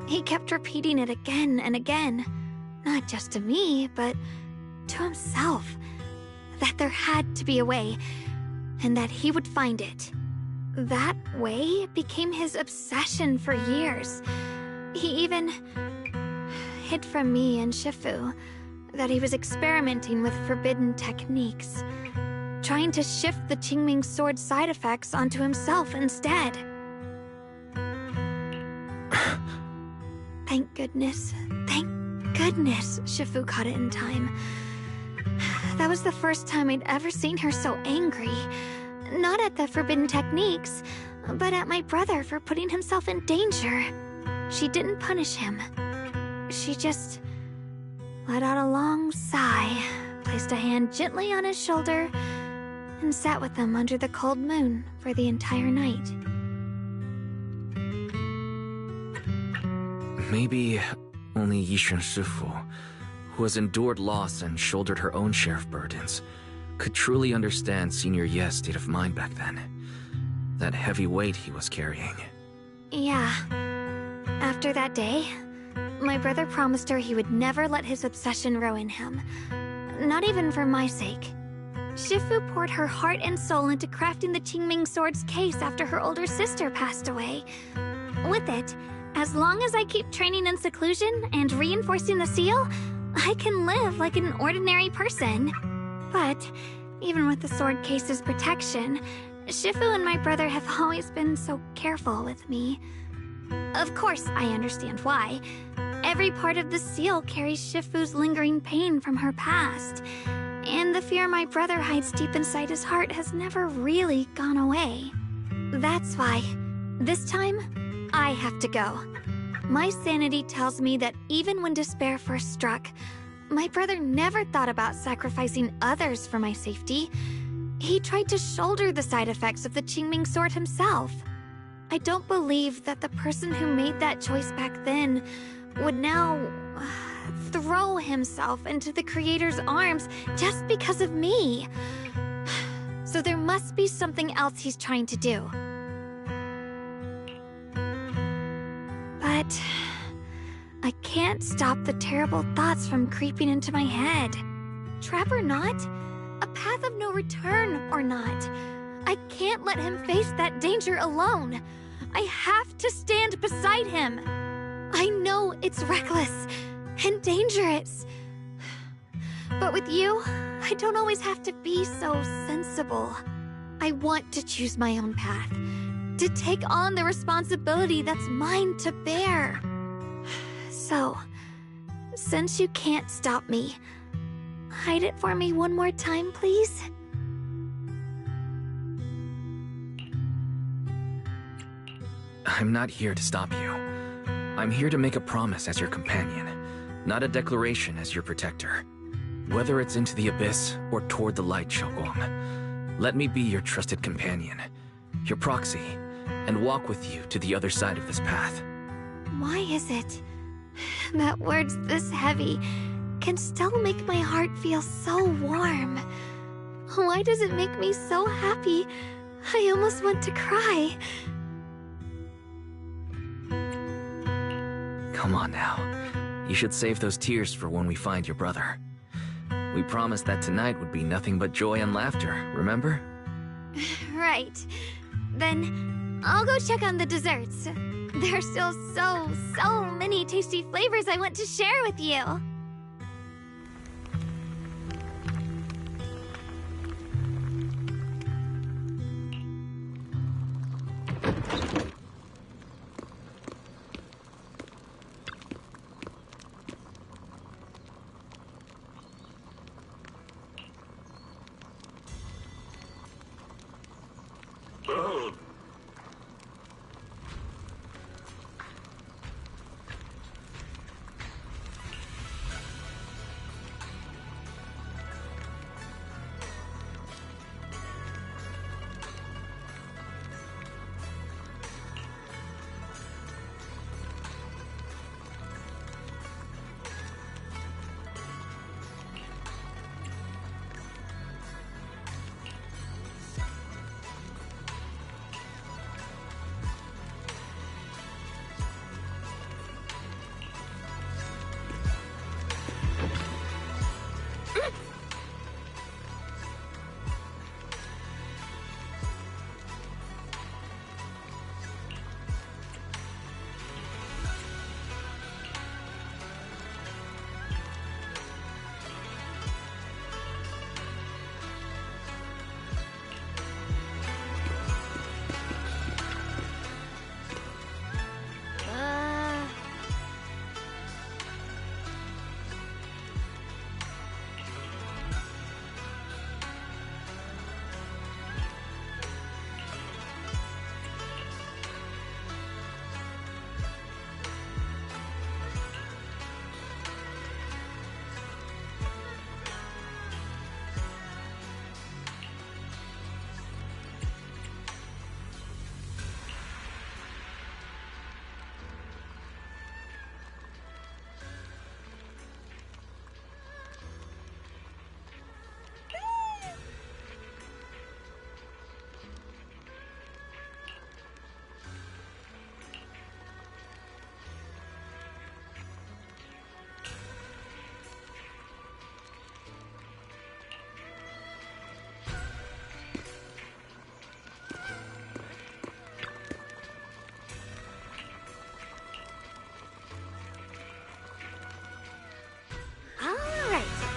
he kept repeating it again and again, not just to me, but to himself, that there had to be a way, and that he would find it. That way became his obsession for years. He even hid from me and Shifu that he was experimenting with forbidden techniques, trying to shift the Qingming sword side effects onto himself instead. Thank goodness Shifu caught it in time. That was the first time I'd ever seen her so angry. Not at the forbidden techniques, but at my brother for putting himself in danger. She didn't punish him. She just let out a long sigh, placed a hand gently on his shoulder, and sat with him under the cold moon for the entire night. Maybe only Yishun Shifu, who has endured loss and shouldered her own share of burdens, could truly understand Senior Ye's state of mind back then. That heavy weight he was carrying. Yeah. After that day, my brother promised her he would never let his obsession ruin him. Not even for my sake. Shifu poured her heart and soul into crafting the Qingming sword's case after her older sister passed away. With it, as long as I keep training in seclusion and reinforcing the seal, I can live like an ordinary person. But, even with the sword case's protection, Shifu and my brother have always been so careful with me. Of course, I understand why. Every part of the seal carries Shifu's lingering pain from her past, and the fear my brother hides deep inside his heart has never really gone away. That's why, this time, I have to go. My sanity tells me that even when despair first struck, my brother never thought about sacrificing others for my safety. He tried to shoulder the side effects of the Qingming sword himself. I don't believe that the person who made that choice back then would now throw himself into the Creator's arms just because of me. So there must be something else he's trying to do. But I can't stop the terrible thoughts from creeping into my head. Trap or not, a path of no return or not, I can't let him face that danger alone. I have to stand beside him. I know it's reckless and dangerous. But with you, I don't always have to be so sensible. I want to choose my own path, to take on the responsibility that's mine to bear. So, since you can't stop me, hide it for me one more time, please? I'm not here to stop you. I'm here to make a promise as your companion, not a declaration as your protector. Whether it's into the abyss or toward the light, Xiaoguang, let me be your trusted companion, your proxy, and walk with you to the other side of this path. Why is it that words this heavy can still make my heart feel so warm? Why does it make me so happy? I almost want to cry. Come on now. You should save those tears for when we find your brother. We promised that tonight would be nothing but joy and laughter, remember? Right. Then I'll go check on the desserts. There are still so many tasty flavors I want to share with you.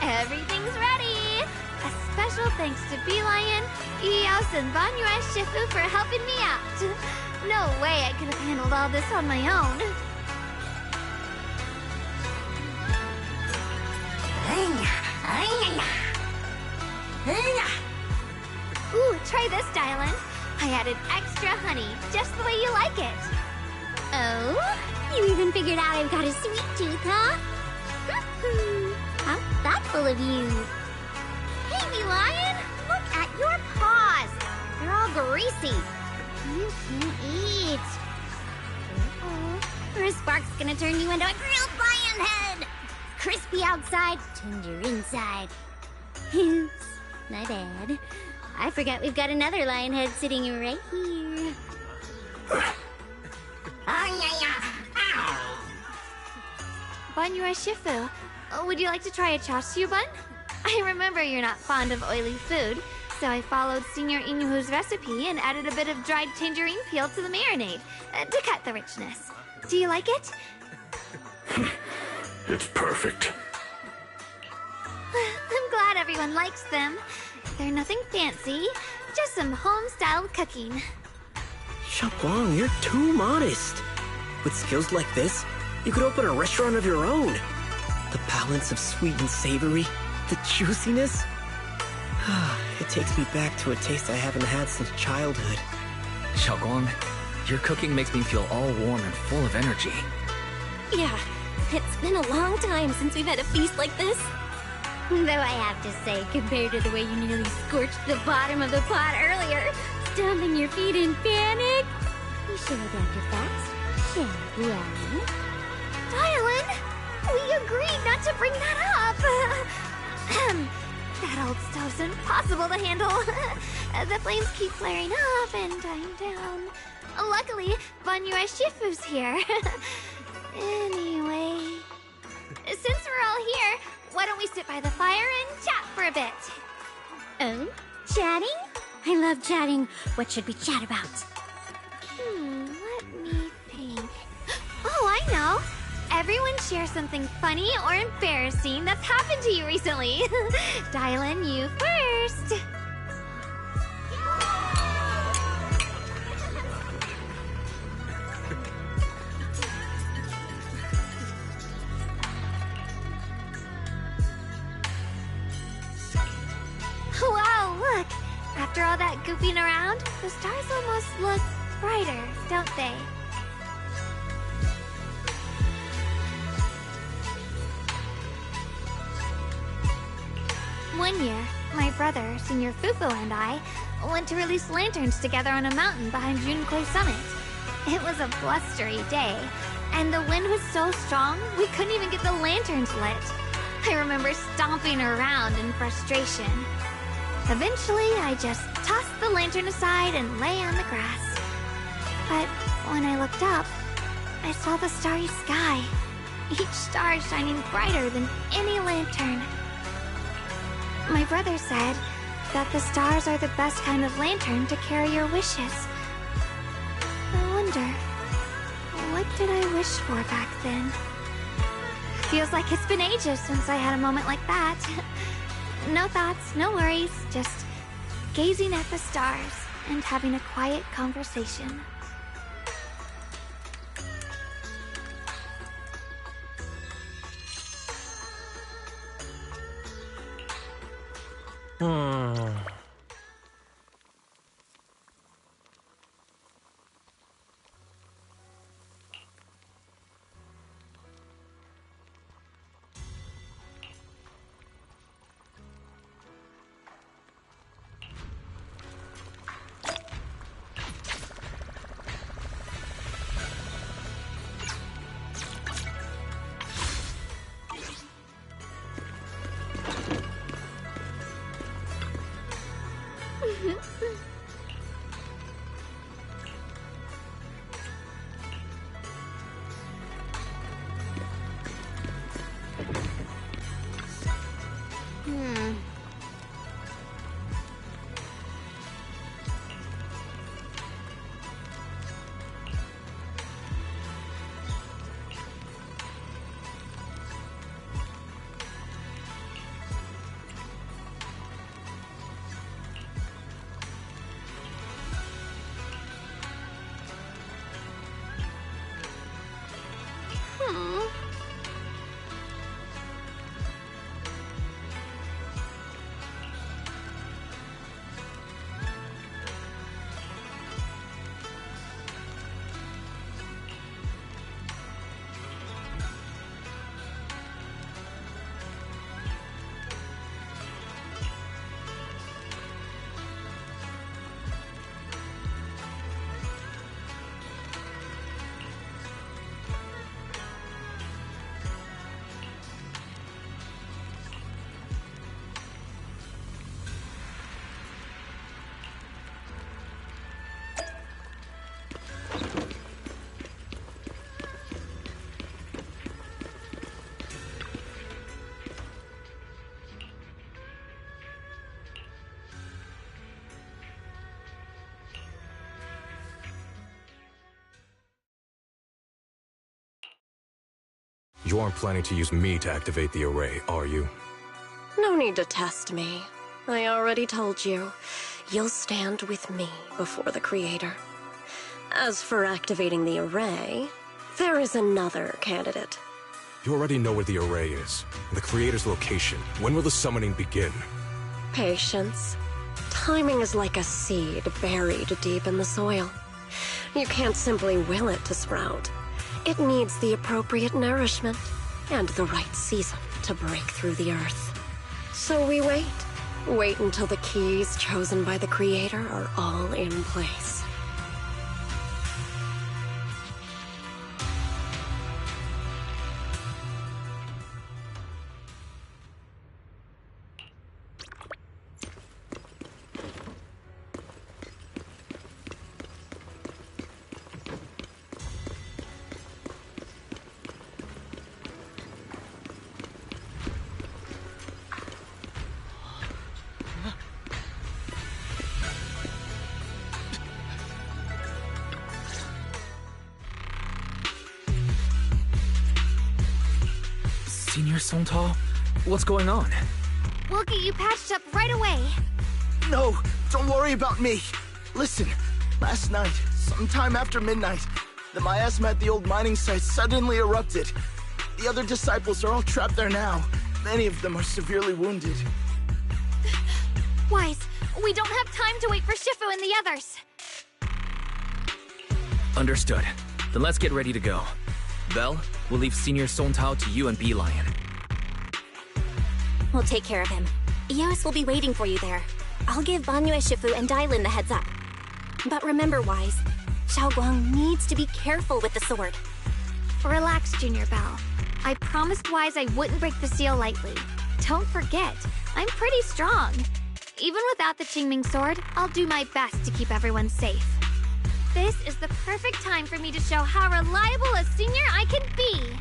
Everything's ready! A special thanks to Bee Lion, Eos, and Banyue Shifu for helping me out. No way I could have handled all this on my own. Ooh, try this, Dylan. I added extra honey, just the way you like it. Oh? You even figured out I've got a sweet tooth, huh? How thoughtful of you. Hey, Bee Lion, look at your paws. They're all greasy. You can eat. Or a spark's gonna turn you into a grilled lion head. Crispy outside, tender inside. Oops, my bad. I forgot we've got another lion head sitting right here. Banyue Shifu, would you like to try a chashu bun? I remember you're not fond of oily food, so I followed Senior Inuhu's recipe and added a bit of dried tangerine peel to the marinade to cut the richness. Do you like it? It's perfect. I'm glad everyone likes them. They're nothing fancy, just some home-styled cooking. Xiaoguang, you're too modest. With skills like this, you could open a restaurant of your own. The balance of sweet and savory, the juiciness. It takes me back to a taste I haven't had since childhood. Xiaoguang, Your cooking makes me feel all warm and full of energy. Yeah, it's been a long time since we've had a feast like this. Though I have to say, compared to the way you nearly scorched the bottom of the pot earlier, stomping your feet in panic, we should adapt fast, shall we, Ellen? Dylan! We agreed not to bring that up! That old stove's impossible to handle. The flames keep flaring up and dying down. Luckily, Banyue Shifu's here. Anyway, since we're all here, why don't we sit by the fire and chat for a bit? Oh? Chatting? I love chatting. What should we chat about? Let me think. Oh, I know! Everyone share something funny or embarrassing that's happened to you recently. Dylan, you first. Wow, look! After all that goofing around, the stars almost look brighter, don't they? One year, my brother, Senior Fufu, and I went to release lanterns together on a mountain behind Junkoi Summit. It was a blustery day, and the wind was so strong we couldn't even get the lanterns lit. I remember stomping around in frustration. Eventually, I just tossed the lantern aside and lay on the grass. But when I looked up, I saw the starry sky, each star shining brighter than any lantern. My brother said that the stars are the best kind of lantern to carry your wishes. I wonder, what did I wish for back then? Feels like it's been ages since I had a moment like that. No thoughts, no worries, just gazing at the stars and having a quiet conversation. You aren't planning to use me to activate the array, are you? No need to test me. I already told you. You'll stand with me before the Creator. As for activating the array, there is another candidate. You already know where the array is, and the Creator's location. When will the summoning begin? Patience. Timing is like a seed buried deep in the soil. You can't simply will it to sprout. It needs the appropriate nourishment and the right season to break through the earth. So we wait. Wait until the keys chosen by the Creator are all in place. Senior Sontal? What's going on? We'll get you patched up right away. No, don't worry about me. Listen, last night, sometime after midnight, the miasma at the old mining site suddenly erupted. The other disciples are all trapped there now. Many of them are severely wounded. Wise, we don't have time to wait for Shifu and the others. Understood. Then let's get ready to go. Belle, we'll leave Senior Sontal to you and Bee Lion. We'll take care of him. Eos will be waiting for you there. I'll give Banyue Shifu and Dailin the heads up. But remember, Wise, Xiaoguang needs to be careful with the sword. Relax, Junior Belle. I promised Wise I wouldn't break the seal lightly. Don't forget, I'm pretty strong. Even without the Qingming sword, I'll do my best to keep everyone safe. This is the perfect time for me to show how reliable a senior I can be.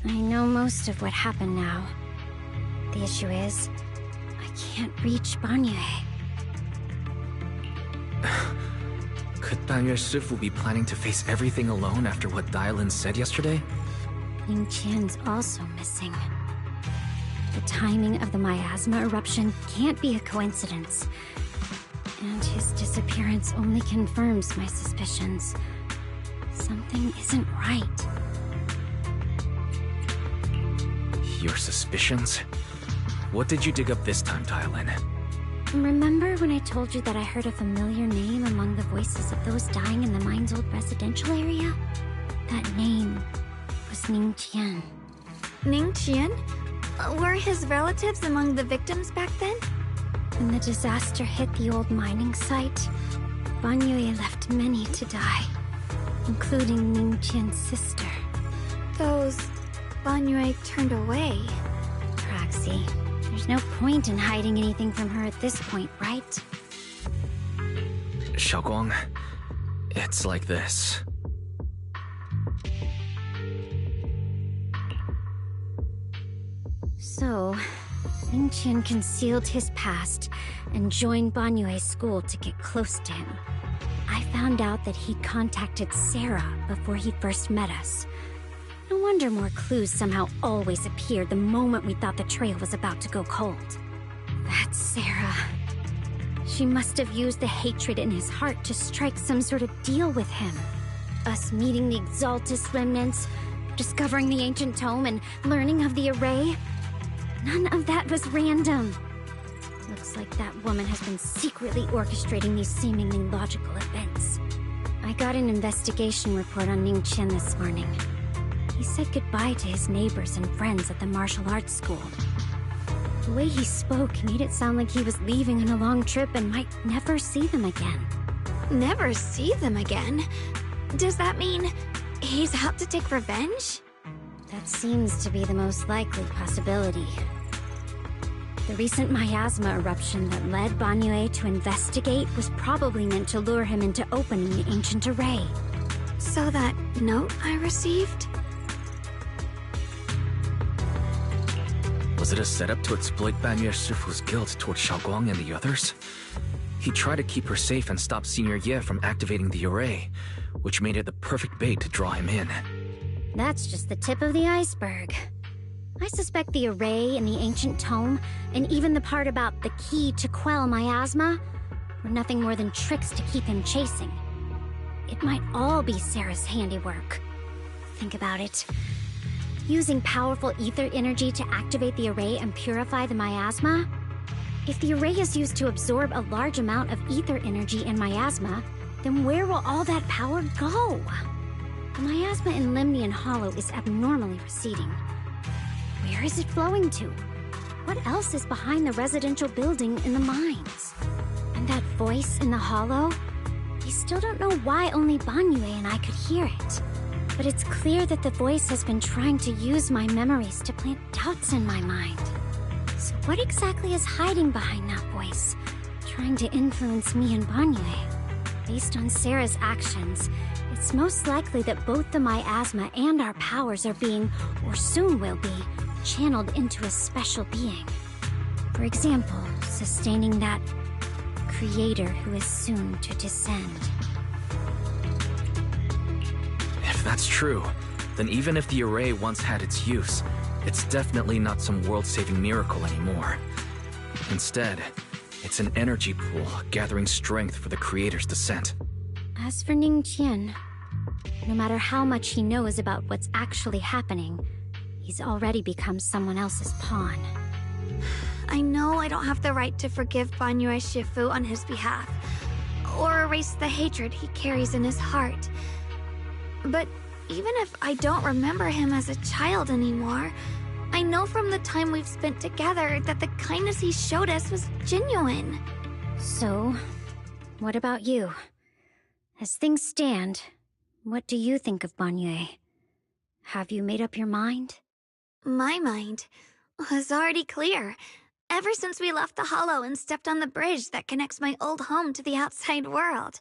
I know most of what happened now. The issue is, I can't reach Banyue. Could Banyue Shifu be planning to face everything alone after what Dailin said yesterday? Ning Qian's also missing. The timing of the miasma eruption can't be a coincidence. And his disappearance only confirms my suspicions. Something isn't right. Your suspicions? What did you dig up this time, Dailin? Remember when I told you that I heard a familiar name among the voices of those dying in the mine's old residential area? That name was Ning Qian. Ning Qian? Were his relatives among the victims back then? When the disaster hit the old mining site, Banyue left many to die, including Ning Qian's sister. Those Banyue turned away. Praxi, there's no point in hiding anything from her at this point, right? Xiaoguang, it's like this. So, Ning Qian concealed his past and joined Banyue's school to get close to him. I found out that he'd contacted Sarah before he first met us. No wonder more clues somehow always appeared the moment we thought the trail was about to go cold. That's Sarah. She must have used the hatred in his heart to strike some sort of deal with him. Us meeting the Exaltus remnants, discovering the ancient tome, and learning of the array. None of that was random. Looks like that woman has been secretly orchestrating these seemingly logical events. I got an investigation report on Ning Qian this morning. He said goodbye to his neighbors and friends at the martial arts school. The way he spoke made it sound like he was leaving on a long trip and might never see them again. Never see them again? Does that mean he's out to take revenge? That seems to be the most likely possibility. The recent miasma eruption that led Banyue to investigate was probably meant to lure him into opening the ancient array. So that note I received? Was it a setup to exploit Banyue Shifu's guilt toward Xiaoguang and the others? He tried to keep her safe and stop Senior Ye from activating the array, which made it the perfect bait to draw him in. That's just the tip of the iceberg. I suspect the array and the ancient tome, and even the part about the key to quell miasma, were nothing more than tricks to keep him chasing. It might all be Sarah's handiwork. Think about it. Using powerful ether energy to activate the array and purify the miasma? If the array is used to absorb a large amount of ether energy and miasma, then where will all that power go? The miasma in Limnian Hollow is abnormally receding. Where is it flowing to? What else is behind the residential building in the mines? And that voice in the hollow? I still don't know why only Banyue and I could hear it. But it's clear that the voice has been trying to use my memories to plant doubts in my mind. So what exactly is hiding behind that voice, trying to influence me and Banyue? Based on Sarah's actions, it's most likely that both the miasma and our powers are being, or soon will be, channeled into a special being. For example, sustaining that creator who is soon to descend. If that's true, then even if the array once had its use, it's definitely not some world-saving miracle anymore. Instead, it's an energy pool gathering strength for the creator's descent. As for Ningqian, no matter how much he knows about what's actually happening, he's already become someone else's pawn. I know I don't have the right to forgive Banyue Shifu on his behalf, or erase the hatred he carries in his heart. But even if I don't remember him as a child anymore, I know from the time we've spent together that the kindness he showed us was genuine. So, what about you? As things stand, what do you think of Banyue? Have you made up your mind? My mind was already clear, ever since we left the Hollow and stepped on the bridge that connects my old home to the outside world.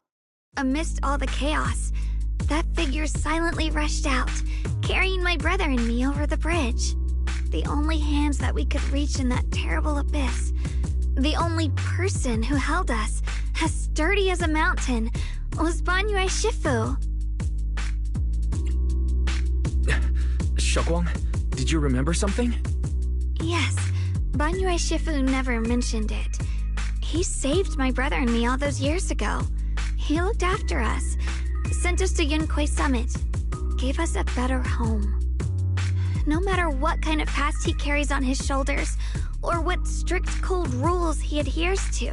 Amidst all the chaos, that figure silently rushed out, carrying my brother and me over the bridge. The only hands that we could reach in that terrible abyss. The only person who held us, as sturdy as a mountain, was Banyue Shifu. Xiaoguang, did you remember something? Yes, Banyue Shifu never mentioned it. He saved my brother and me all those years ago. He looked after us, sent us to Yunquay Summit, gave us a better home. No matter what kind of past he carries on his shoulders, or what strict cold rules he adheres to,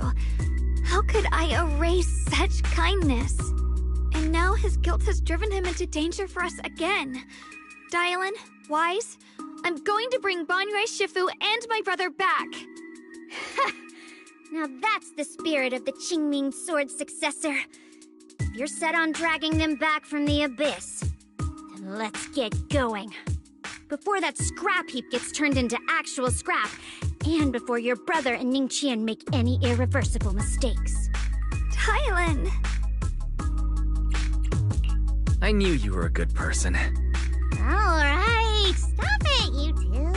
how could I erase such kindness? And now his guilt has driven him into danger for us again. Dylan, Wise, I'm going to bring Banyue Shifu and my brother back. Now that's the spirit of the Qingming Sword successor. If you're set on dragging them back from the abyss, then let's get going. Before that scrap heap gets turned into actual scrap, and before your brother and Ningqian make any irreversible mistakes. Dylan! I knew you were a good person. Alright, stop it, you two.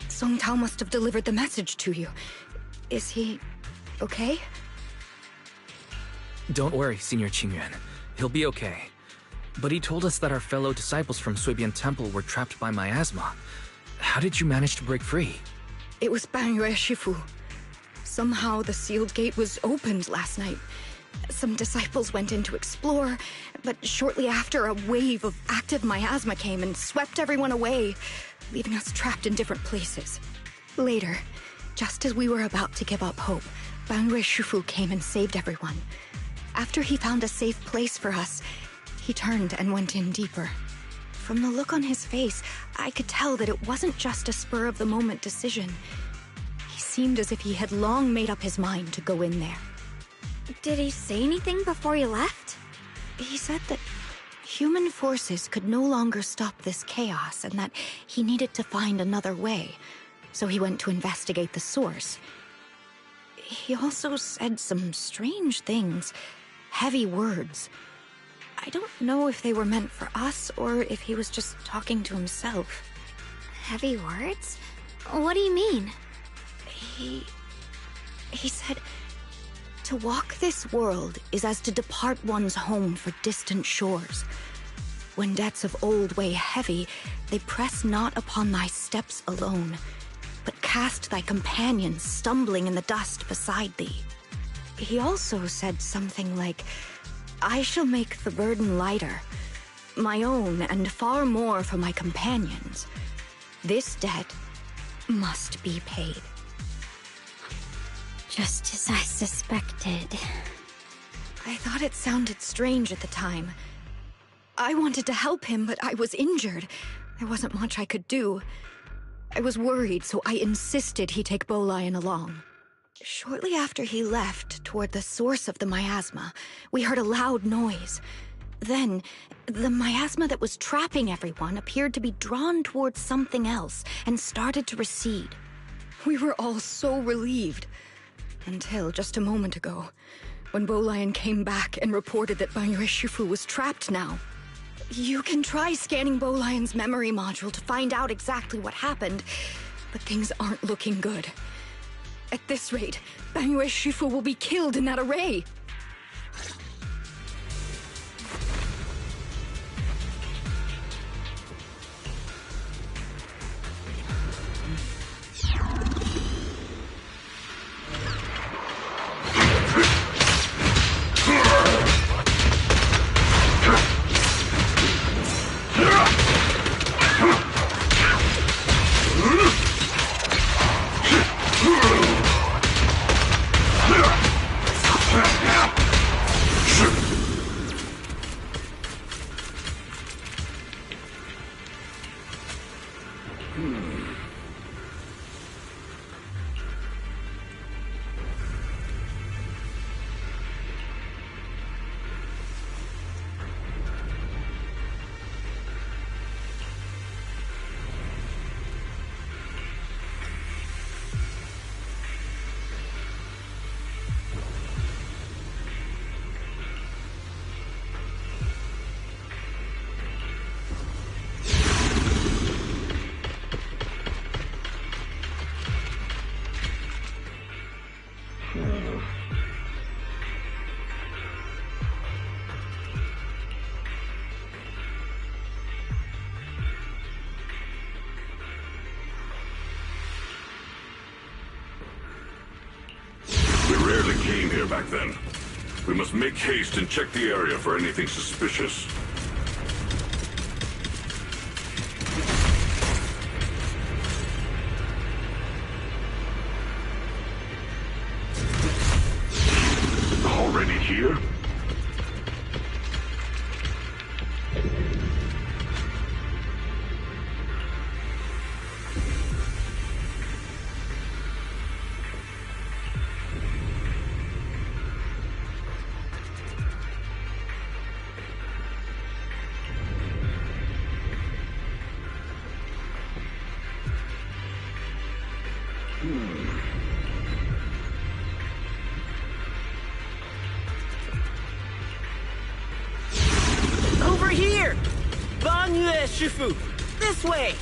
Song Tao must have delivered the message to you. Is he okay? Don't worry, Senior Qingyuan. He'll be okay. But he told us that our fellow disciples from Suibian Temple were trapped by miasma. How did you manage to break free? It was Banyue Shifu. Somehow the sealed gate was opened last night. Some disciples went in to explore, but shortly after, a wave of active miasma came and swept everyone away, leaving us trapped in different places. Later, just as we were about to give up hope, Banyue Shifu came and saved everyone. After he found a safe place for us, he turned and went in deeper. From the look on his face, I could tell that it wasn't just a spur-of-the-moment decision. He seemed as if he had long made up his mind to go in there. Did he say anything before he left? He said that human forces could no longer stop this chaos and that he needed to find another way, so he went to investigate the source. He also said some strange things, heavy words. I don't know if they were meant for us or if he was just talking to himself. Heavy words? What do you mean? He said, to walk this world is as to depart one's home for distant shores. When debts of old weigh heavy, they press not upon thy steps alone, but cast thy companions stumbling in the dust beside thee. He also said something like, I shall make the burden lighter, my own and far more for my companions. This debt must be paid. Just as I suspected. I thought it sounded strange at the time. I wanted to help him, but I was injured. There wasn't much I could do. I was worried, so I insisted he take Bolian along. Shortly after he left, toward the source of the miasma, we heard a loud noise. Then, the miasma that was trapping everyone appeared to be drawn towards something else and started to recede. We were all so relieved. Until just a moment ago, when Bolian came back and reported that Banyue Shifu was trapped now. You can try scanning Bolian's memory module to find out exactly what happened, but things aren't looking good. At this rate, Banyue Shifu will be killed in that array. Came here back then. We must make haste and check the area for anything suspicious. Already here? Over here! Banyue Shifu! This way!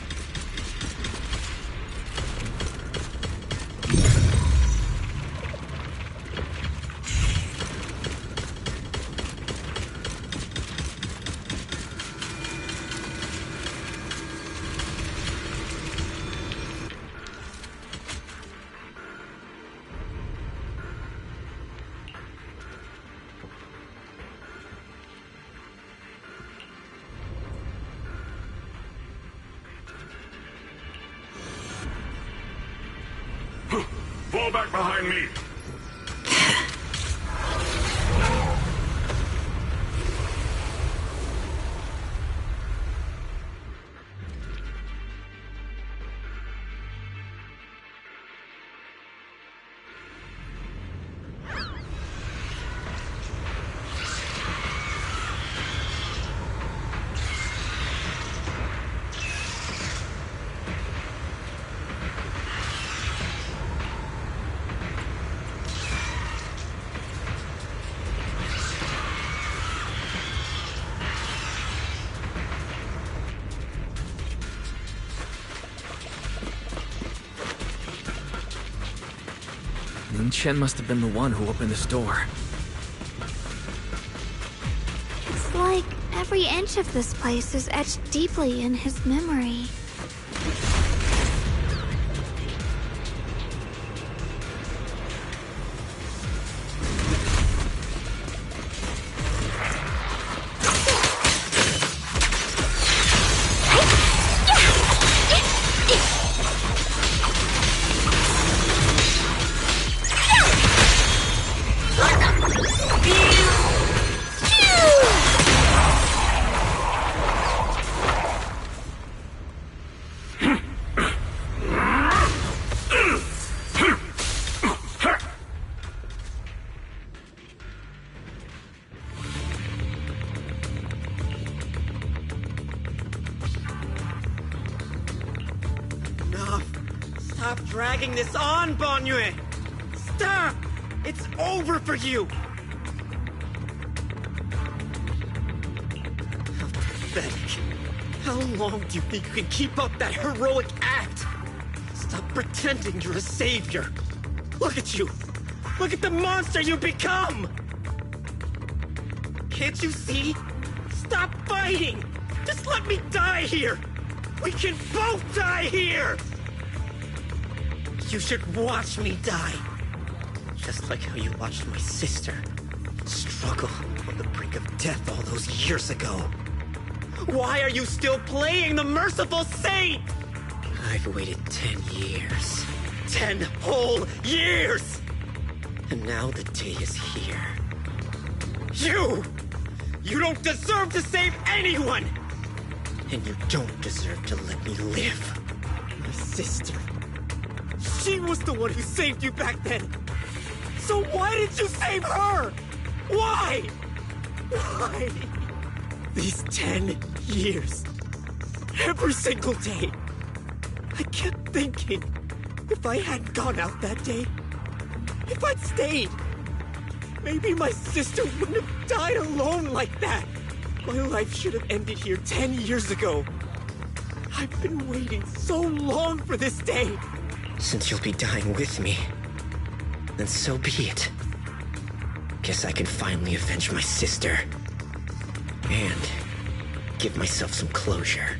Fall back behind me! Ning Chen must have been the one who opened this door. It's like every inch of this place is etched deeply in his memory. Stop dragging this on, Banyue! Stop! It's over for you! How pathetic. How long do you think you can keep up that heroic act? Stop pretending you're a savior. Look at you! Look at the monster you become! Can't you see? Stop fighting! Just let me die here! We can both die here! You should watch me die. Just like how you watched my sister struggle on the brink of death all those years ago. Why are you still playing the merciful saint? I've waited 10 years. 10 whole years! And now the day is here. You don't deserve to save anyone! And you don't deserve to let me live. My sister. She was the one who saved you back then. So why did you save her? Why? Why? These 10 years. Every single day. I kept thinking, if I hadn't gone out that day, if I'd stayed, maybe my sister wouldn't have died alone like that. My life should have ended here 10 years ago. I've been waiting so long for this day. Since you'll be dying with me, then so be it. Guess I can finally avenge my sister. And give myself some closure.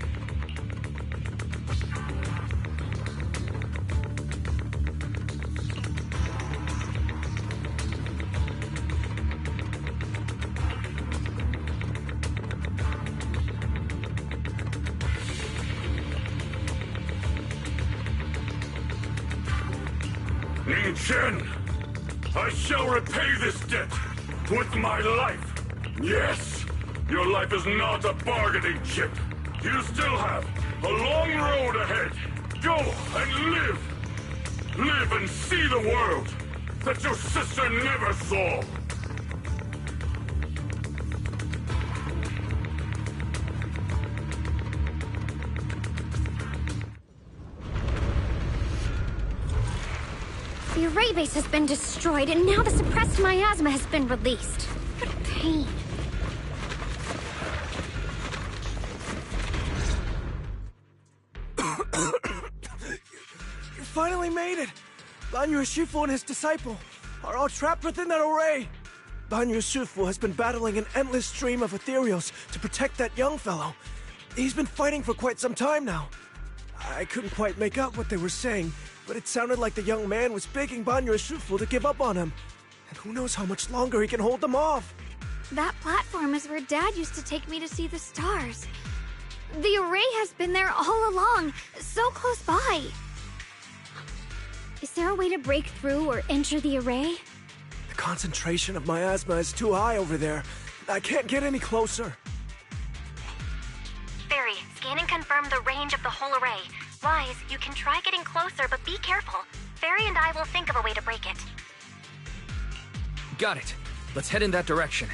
Ning Chen, I shall repay this debt with my life. Yes, your life is not a bargaining chip. You still have a long road ahead. Go and live. Live and see the world that your sister never saw. The array base has been destroyed, and now the suppressed miasma has been released. What a pain. You finally made it! Banyue Shifu and his disciple are all trapped within that array. Banyue Shifu has been battling an endless stream of ethereals to protect that young fellow. He's been fighting for quite some time now. I couldn't quite make out what they were saying, but it sounded like the young man was begging Banyue Shifu to give up on him. And who knows how much longer he can hold them off. That platform is where Dad used to take me to see the stars. The array has been there all along, so close by. Is there a way to break through or enter the array? The concentration of miasma is too high over there. I can't get any closer. Barry, scan and confirm the range of the whole array. Wise, you can try getting closer, but be careful. Fairy and I will think of a way to break it. Got it. Let's head in that direction.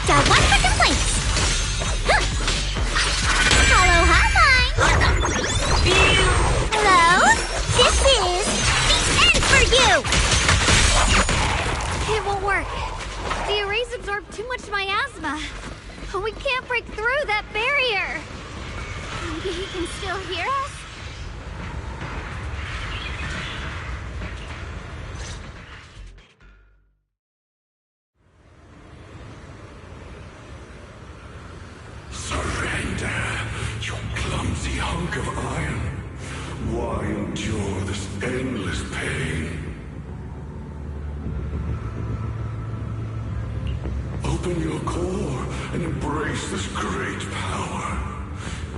Got one for complaints. Hello, hotline. Hello? This is the end for you. It won't work. The arrays absorb too much miasma. We can't break through that barrier! Maybe he can still hear us? Surrender, you clumsy hunk of iron. Why endure this endless pain? Open your core and embrace this great power.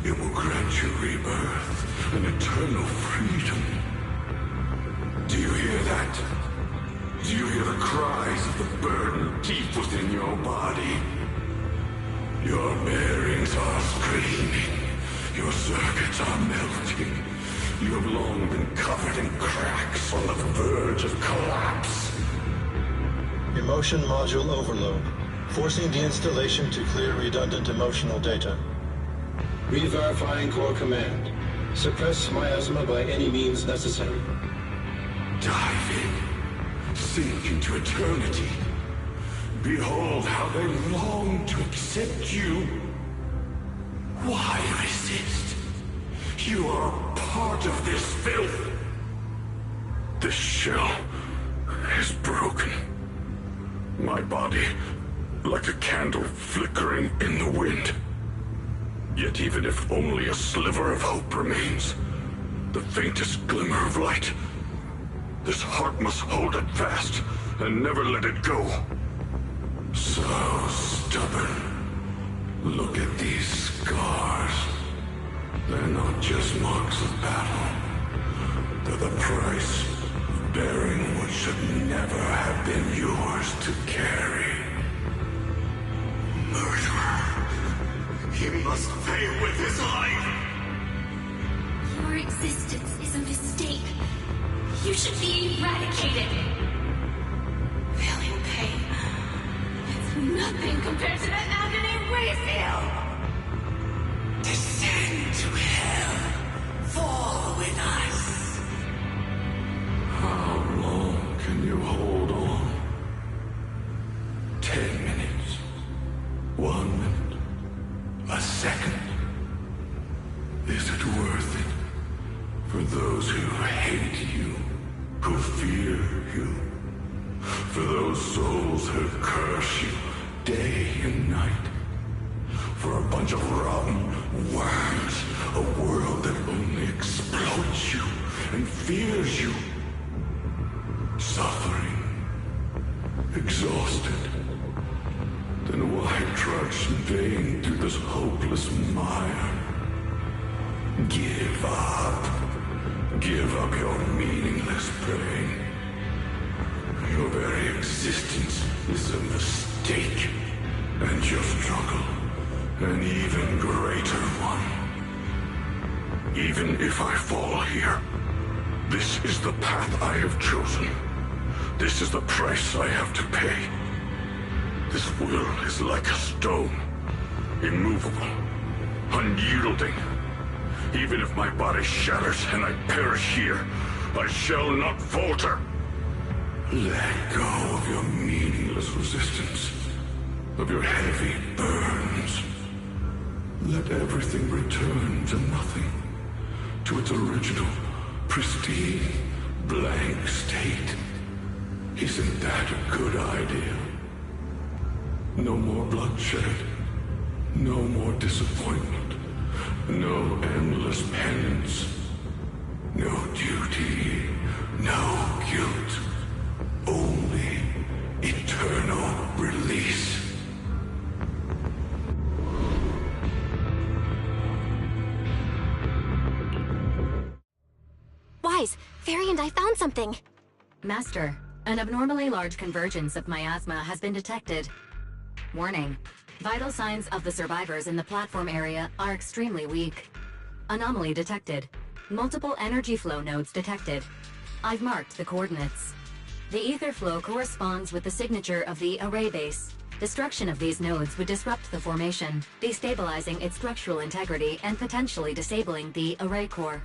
It will grant you rebirth and eternal freedom. Do you hear that? Do you hear the cries of the burden deep within your body? Your bearings are screaming. Your circuits are melting. You have long been covered in cracks on the verge of collapse. Emotion module overload. Forcing deinstallation to clear redundant emotional data. Re-verifying core command. Suppress miasma by any means necessary. Dive in. Sink into eternity. Behold how they long to accept you. Why resist? You are part of this filth. This shell is broken. My body, like a candle flickering in the wind. Yet even if only a sliver of hope remains, the faintest glimmer of light, this heart must hold it fast and never let it go. So stubborn. Look at these scars. They're not just marks of battle. They're the price of bearing what should never have been yours to carry. Murderer. He must pay with his life. Your existence is a mistake. You should be eradicated. Feeling pain. It's nothing compared to the agony we feel. Descend to hell. Fall with us. How long can you hold on? 10 minutes. 1 minute. A second. Is it worth it? For those who hate you, who fear you, for those souls who curse you day and night, for a bunch of rotten worms, a world that only exploits you and fears you, suffering, exhausted, then why trudge in vain through this hopeless mire? Give up. Give up your meaningless pain. Your very existence is a mistake, and your struggle, an even greater one. Even if I fall here, this is the path I have chosen. This is the price I have to pay. This will is like a stone, immovable, unyielding. Even if my body shatters and I perish here, I shall not falter. Let go of your meaningless resistance, of your heavy burns. Let everything return to nothing, to its original, pristine, blank state. Isn't that a good idea? No more bloodshed, no more disappointment. No endless penance. No duty. No guilt. Only eternal release. Wise, Fairy and I found something. Master, an abnormally large convergence of miasma has been detected. Warning. Vital signs of the survivors in the platform area are extremely weak. Anomaly detected. Multiple energy flow nodes detected. I've marked the coordinates. The ether flow corresponds with the signature of the array base. Destruction of these nodes would disrupt the formation, destabilizing its structural integrity and potentially disabling the array core.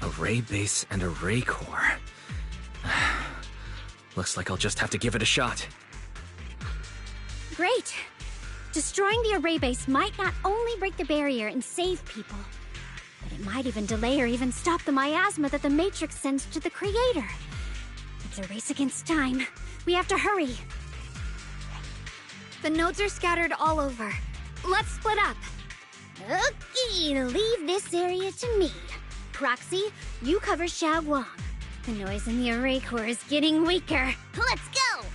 Array base and array core. Looks like I'll just have to give it a shot. Great. Destroying the array base might not only break the barrier and save people, but it might even delay or even stop the miasma that the Matrix sends to the Creator. It's a race against time. We have to hurry. The nodes are scattered all over. Let's split up. Okay, leave this area to me. Proxy, you cover Xiaoguang. The noise in the array core is getting weaker. Let's go!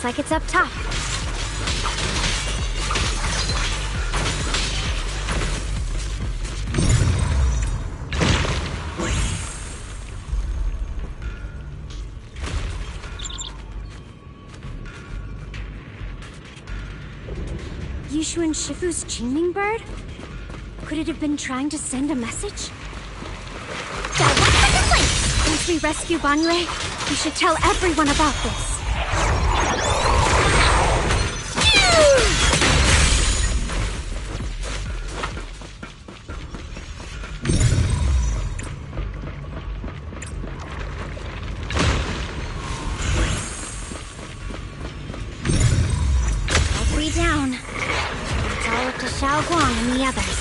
Like it's up top. Yushu and Shifu's Qingming bird? Could it have been trying to send a message? Once we rescue Banyue, we should tell everyone about this. Down. It's all up to Xiaoguang and the others.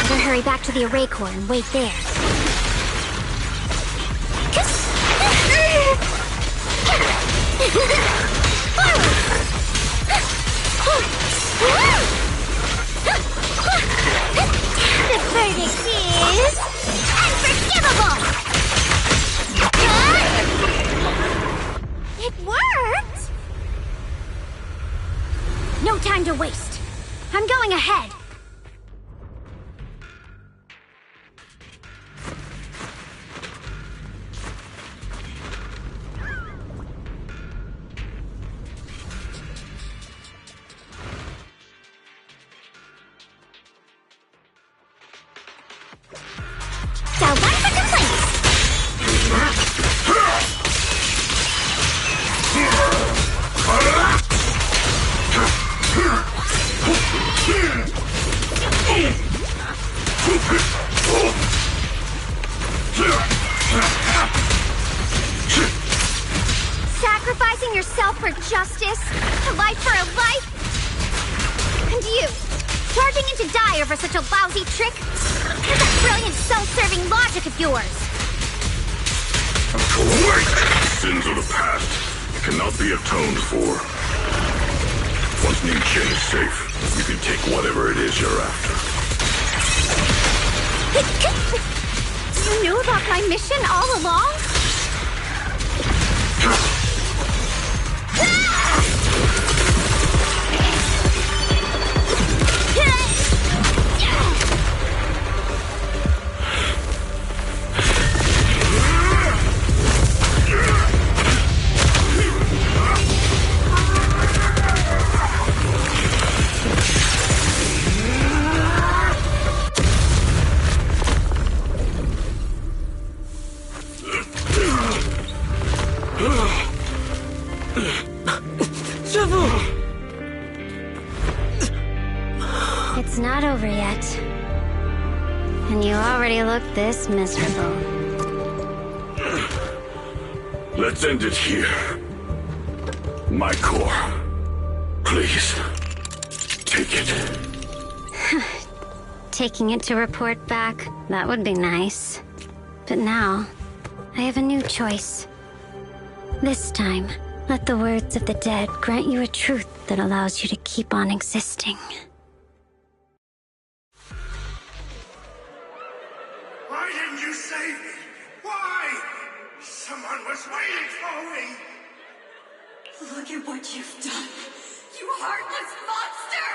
Better hurry back to the array core and wait there. The verdict is unforgivable! It worked! No time to waste. I'm going ahead. Sacrificing yourself for justice? A life for a life? And you, charging into die over such a lousy trick? Here's that brilliant self-serving logic of yours. Wait! Sins of the past cannot be atoned for. Once Ningqian is safe, you can take whatever it is you're after. You knew about my mission all along? It's not over yet. And you already look this miserable. Let's end it here. My core. Please. Take it. Taking it to report back, that would be nice. But now, I have a new choice. This time, let the words of the dead grant you a truth that allows you to keep on existing. Why didn't you save me? Why? Someone was waiting for me. Look at what you've done, you heartless monster!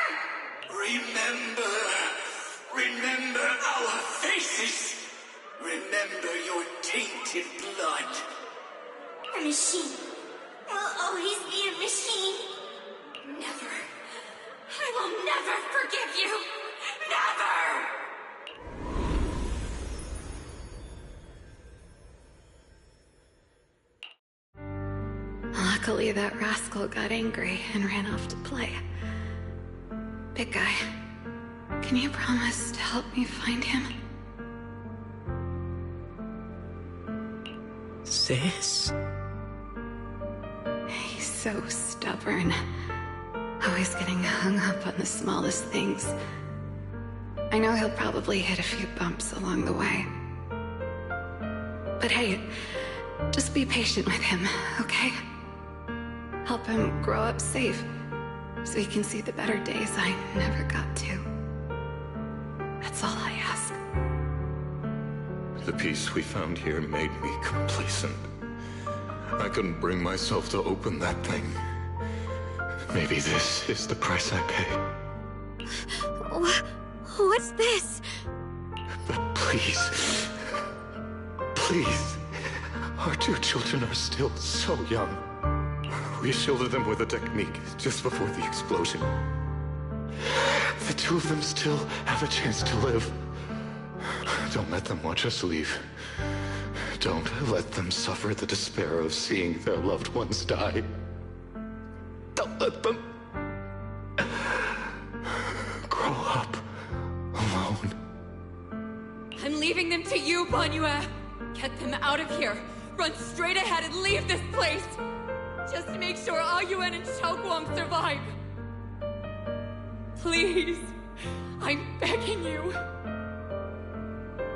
Remember our faces. Remember your tainted blood. A machine will always be a machine. Never. I will never forgive you. Never! Luckily, that rascal got angry and ran off to play. Big guy, can you promise to help me find him? Sis? He's so stubborn. Always getting hung up on the smallest things. I know he'll probably hit a few bumps along the way. But hey, just be patient with him, okay? Help him grow up safe, so he can see the better days I never got to. That's all I ask. The peace we found here made me complacent. I couldn't bring myself to open that thing. Maybe this is the price I pay. What's this? But please, please, our two children are still so young. We shielded them with a technique just before the explosion. The two of them still have a chance to live. Don't let them watch us leave. Don't let them suffer the despair of seeing their loved ones die. Don't let them grow up alone. I'm leaving them to you, Banyue. Get them out of here. Run straight ahead and leave this place. Just to make sure Ayuan and Xiaoguang survive. Please. I'm begging you.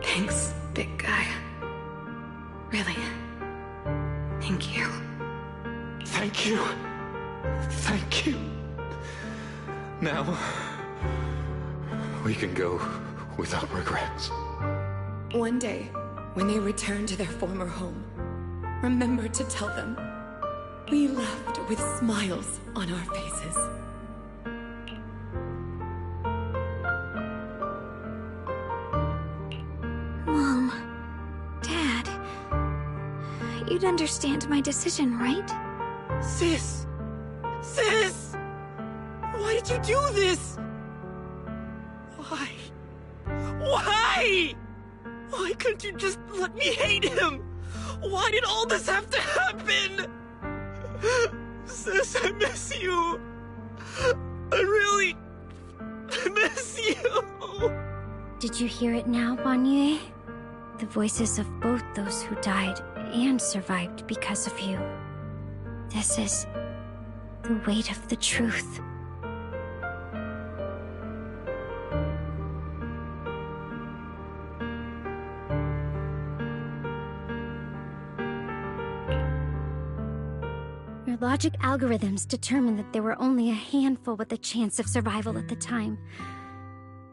Thanks, big guy. Really. Thank you. Thank you. Thank you. Now, we can go without regrets. One day, when they return to their former home, remember to tell them we left with smiles on our faces. Mom, Dad, you'd understand my decision, right? Sis! Sis! Why did you do this? Why? Why? Why couldn't you just let me hate him? Why did all this have to happen? Sis, I miss you. I really miss you. Did you hear it now, Banyue? The voices of both those who died and survived because of you. This is the weight of the truth. Your logic algorithms determined that there were only a handful with a chance of survival at the time.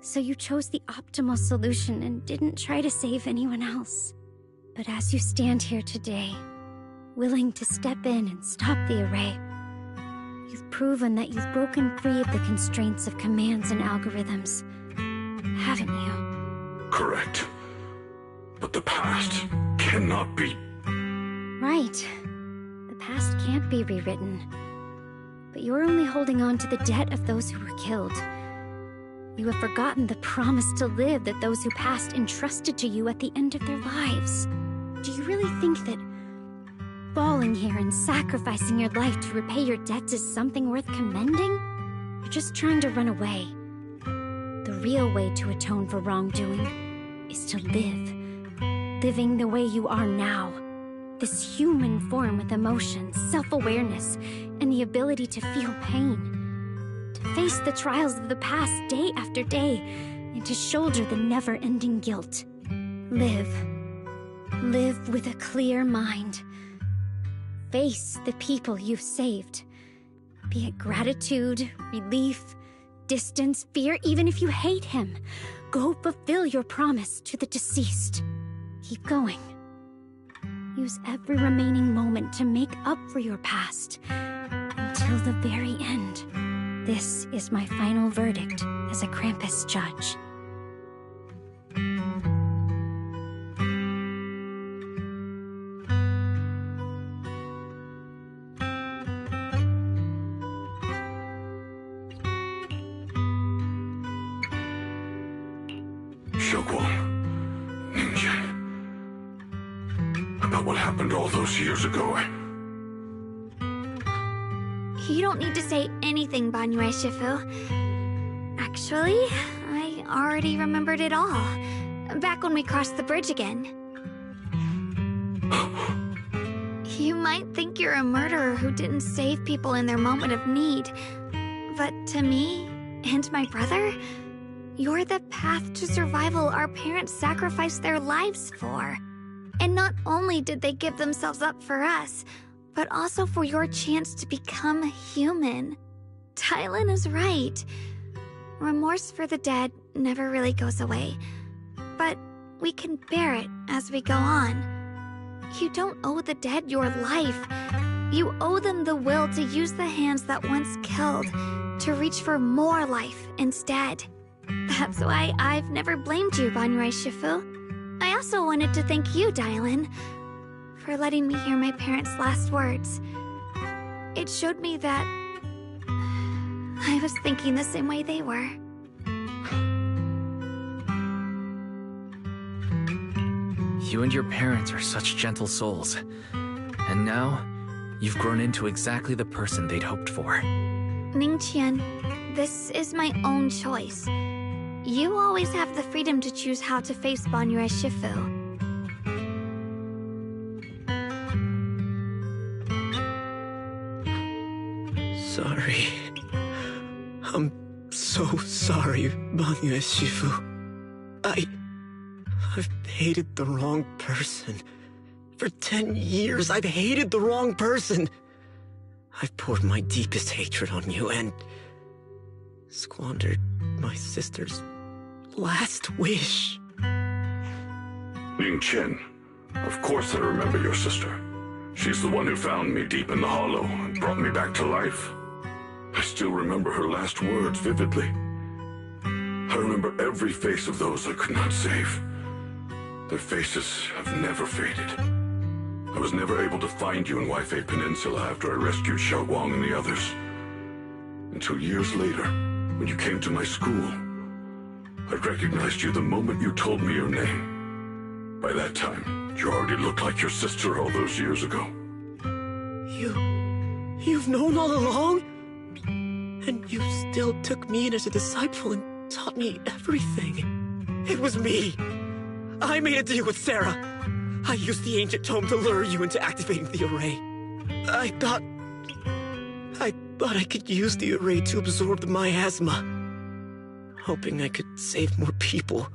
So you chose the optimal solution and didn't try to save anyone else. But as you stand here today, willing to step in and stop the array, you've proven that you've broken free of the constraints of commands and algorithms, haven't you? Correct. But the past cannot be... Right. The past can't be rewritten. But you're only holding on to the debt of those who were killed. You have forgotten the promise to live that those who passed entrusted to you at the end of their lives. Do you really think that falling here and sacrificing your life to repay your debts is something worth commending? You're just trying to run away. The real way to atone for wrongdoing is to live. Living the way you are now. This human form with emotions, self-awareness, and the ability to feel pain. To face the trials of the past day after day, and to shoulder the never-ending guilt. Live. Live with a clear mind. Face the people you've saved. Be it gratitude, relief, distance, fear, even if you hate him. Go fulfill your promise to the deceased. Keep going. Use every remaining moment to make up for your past. Until the very end. This is my final verdict as a Krampus judge. About what happened all those years ago. You don't need to say anything, Banyue Shifu. Actually, I already remembered it all. Back when we crossed the bridge again. You might think you're a murderer who didn't save people in their moment of need. But to me, and my brother, you're the path to survival our parents sacrificed their lives for. And not only did they give themselves up for us, but also for your chance to become human. Tylan is right. Remorse for the dead never really goes away, but we can bear it as we go on. You don't owe the dead your life. You owe them the will to use the hands that once killed, to reach for more life instead. That's why I've never blamed you, Banyue Shifu. I also wanted to thank you, Dylan, for letting me hear my parents' last words. It showed me that I was thinking the same way they were. You and your parents are such gentle souls. And now, you've grown into exactly the person they'd hoped for. Ningqian, this is my own choice. You always have the freedom to choose how to face Banyue Shifu. Sorry. I'm so sorry, Banyue Shifu. I've hated the wrong person. For 10 years, I've hated the wrong person. I've poured my deepest hatred on you and squandered my sister's last wish. Ningqian, of course I remember your sister. She's the one who found me deep in the hollow and brought me back to life. I still remember her last words vividly. I remember every face of those I could not save. Their faces have never faded. I was never able to find you in Waifei Peninsula after I rescued Xiaoguang and the others. Until years later, when you came to my school, I recognized you the moment you told me your name. By that time, you already looked like your sister all those years ago. You've known all along? And you still took me in as a disciple and taught me everything. It was me. I made a deal with Sarah. I used the ancient tome to lure you into activating the array. I thought I could use the array to absorb the miasma, hoping I could save more people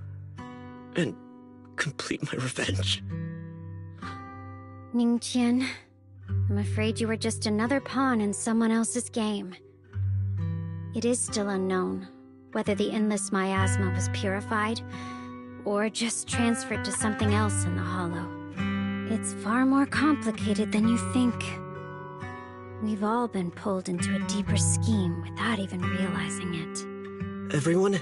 and complete my revenge. Ningqian, I'm afraid you were just another pawn in someone else's game. It is still unknown whether the endless miasma was purified or just transferred to something else in the hollow. It's far more complicated than you think. We've all been pulled into a deeper scheme without even realizing it. Everyone,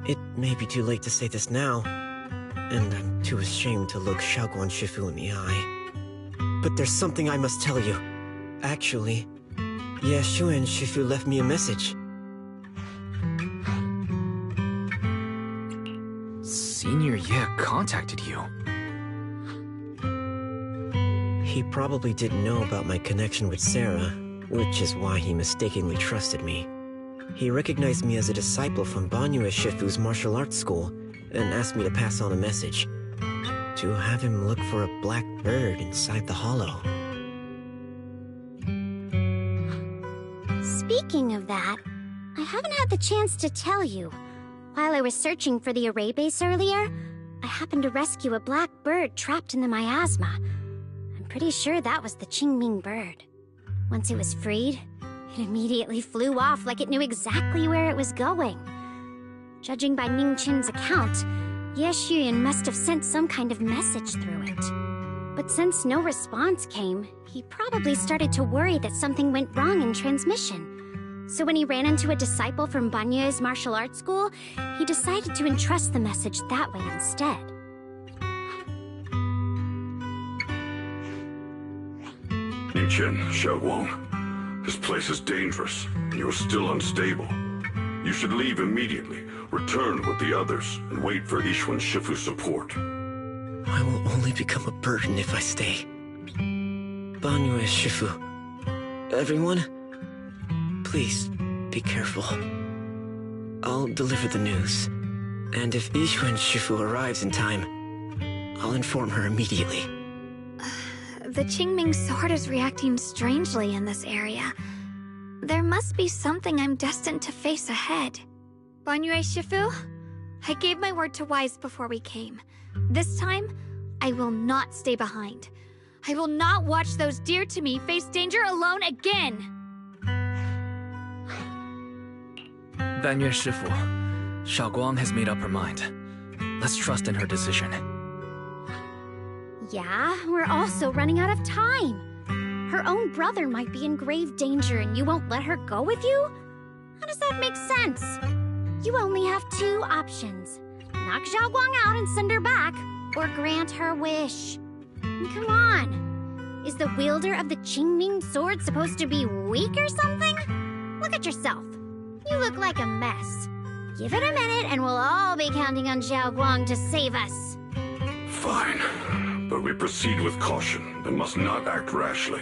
it may be too late to say this now, and I'm too ashamed to look Xiaoguang Shifu in the eye. But there's something I must tell you. Actually, Yeshu and Shifu left me a message. Senior Ye contacted you. He probably didn't know about my connection with Sarah, which is why he mistakenly trusted me. He recognized me as a disciple from Banyue Shifu's martial arts school and asked me to pass on a message. To have him look for a black bird inside the hollow. Speaking of that, I haven't had the chance to tell you. While I was searching for the array base earlier, I happened to rescue a black bird trapped in the miasma. I'm pretty sure that was the Qingming bird. Once it was freed, it immediately flew off like it knew exactly where it was going. Judging by Ningqian's account, Ye Xuyan must have sent some kind of message through it. But since no response came, he probably started to worry that something went wrong in transmission. So when he ran into a disciple from Banyue's martial arts school, he decided to entrust the message that way instead. Chen, Xiaoguang, this place is dangerous, and you are still unstable. You should leave immediately, return with the others, and wait for Yixuan Shifu's support. I will only become a burden if I stay. Banyue Shifu, everyone, please be careful. I'll deliver the news, and if Yixuan Shifu arrives in time, I'll inform her immediately. The Qingming sword is reacting strangely in this area. There must be something I'm destined to face ahead. Banyue Shifu, I gave my word to Wise before we came. This time, I will not stay behind. I will not watch those dear to me face danger alone again! Banyue Shifu, Xiaoguang has made up her mind. Let's trust in her decision. Yeah, we're also running out of time. Her own brother might be in grave danger and you won't let her go with you? How does that make sense? You only have two options. Knock Xiaoguang out and send her back, or grant her wish. Come on. Is the wielder of the Qingming sword supposed to be weak or something? Look at yourself. You look like a mess. Give it a minute and we'll all be counting on Xiaoguang to save us. Fine. But we proceed with caution and must not act rashly.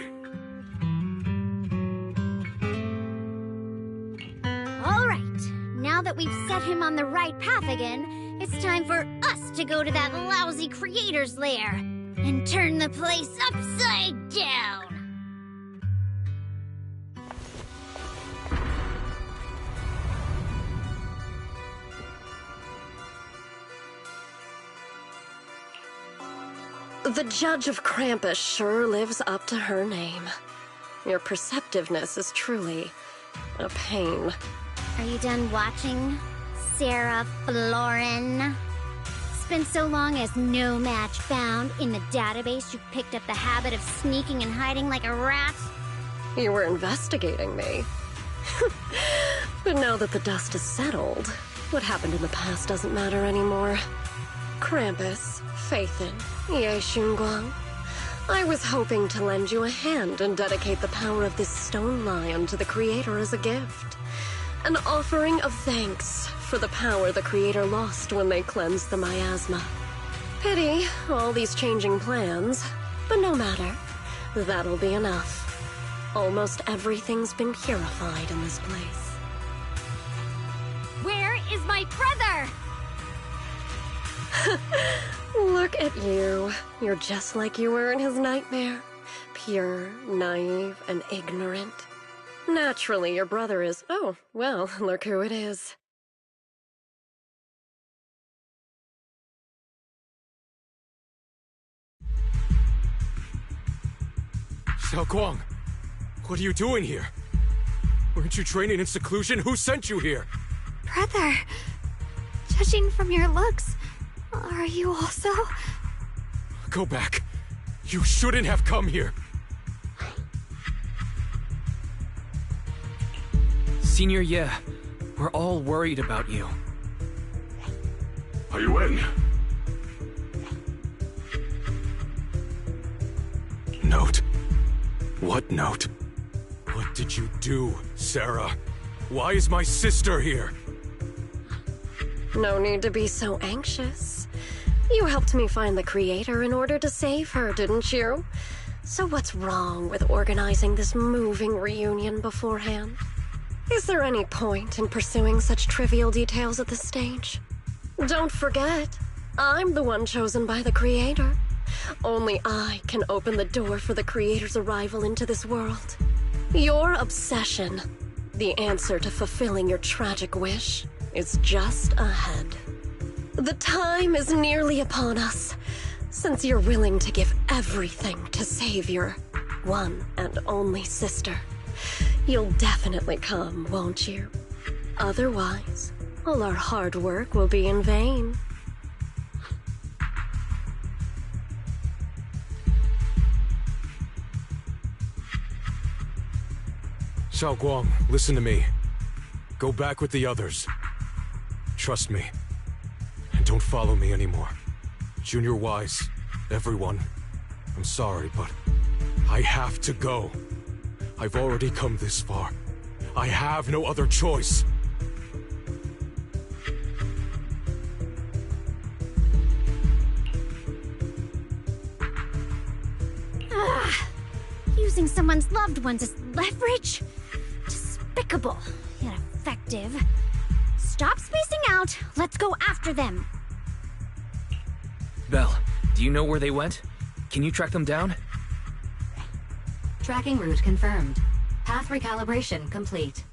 All right, now that we've set him on the right path again, it's time for us to go to that lousy creator's lair and turn the place upside down. The Judge of Krampus sure lives up to her name. Your perceptiveness is truly a pain. Are you done watching, Sarah Florin? It's been so long as no match found in the database you picked up the habit of sneaking and hiding like a rat? You were investigating me. But now that the dust has settled, what happened in the past doesn't matter anymore. Krampus, Faithin, Ye Xunguang. I was hoping to lend you a hand and dedicate the power of this stone lion to the Creator as a gift. An offering of thanks for the power the Creator lost when they cleansed the miasma. Pity, all these changing plans, but no matter. That'll be enough. Almost everything's been purified in this place. Where is my brother? Look at you. You're just like you were in his nightmare. Pure, naive, and ignorant. Naturally, your brother is... Oh, well, look who it is. Xiaoguang, what are you doing here? Weren't you training in seclusion? Who sent you here? Brother, judging from your looks, are you also... Go back. You shouldn't have come here. Senior Ye, we're all worried about you. Are you in? Note? What note? What did you do, Sarah? Why is my sister here? No need to be so anxious. You helped me find the Creator in order to save her, didn't you? So what's wrong with organizing this moving reunion beforehand? Is there any point in pursuing such trivial details at this stage? Don't forget, I'm the one chosen by the Creator. Only I can open the door for the Creator's arrival into this world. Your obsession, the answer to fulfilling your tragic wish, is just ahead. The time is nearly upon us, since you're willing to give everything to save your one and only sister. You'll definitely come, won't you? Otherwise, all our hard work will be in vain. Xiaoguang, listen to me. Go back with the others. Trust me. And don't follow me anymore. Junior Wise, everyone, I'm sorry, but I have to go. I've already come this far. I have no other choice. Using someone's loved ones as leverage? Despicable, yet effective. Stop spacing out. Let's go after them. Belle, do you know where they went? Can you track them down? Tracking route confirmed. Path recalibration complete.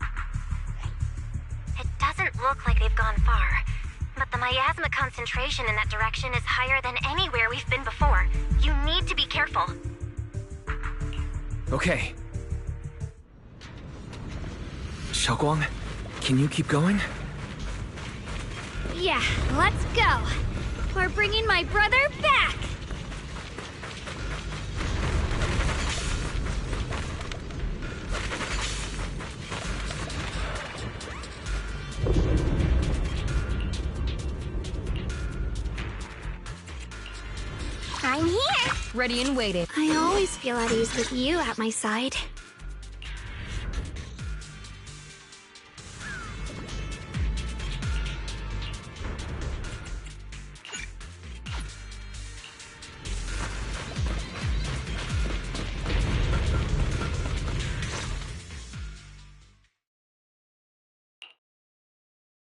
It doesn't look like they've gone far, but the miasma concentration in that direction is higher than anywhere we've been before. You need to be careful. Okay. Xiaoguang, can you keep going? Yeah, let's go. We're bringing my brother back. I'm here. Ready and waiting. I always feel at ease with you at my side.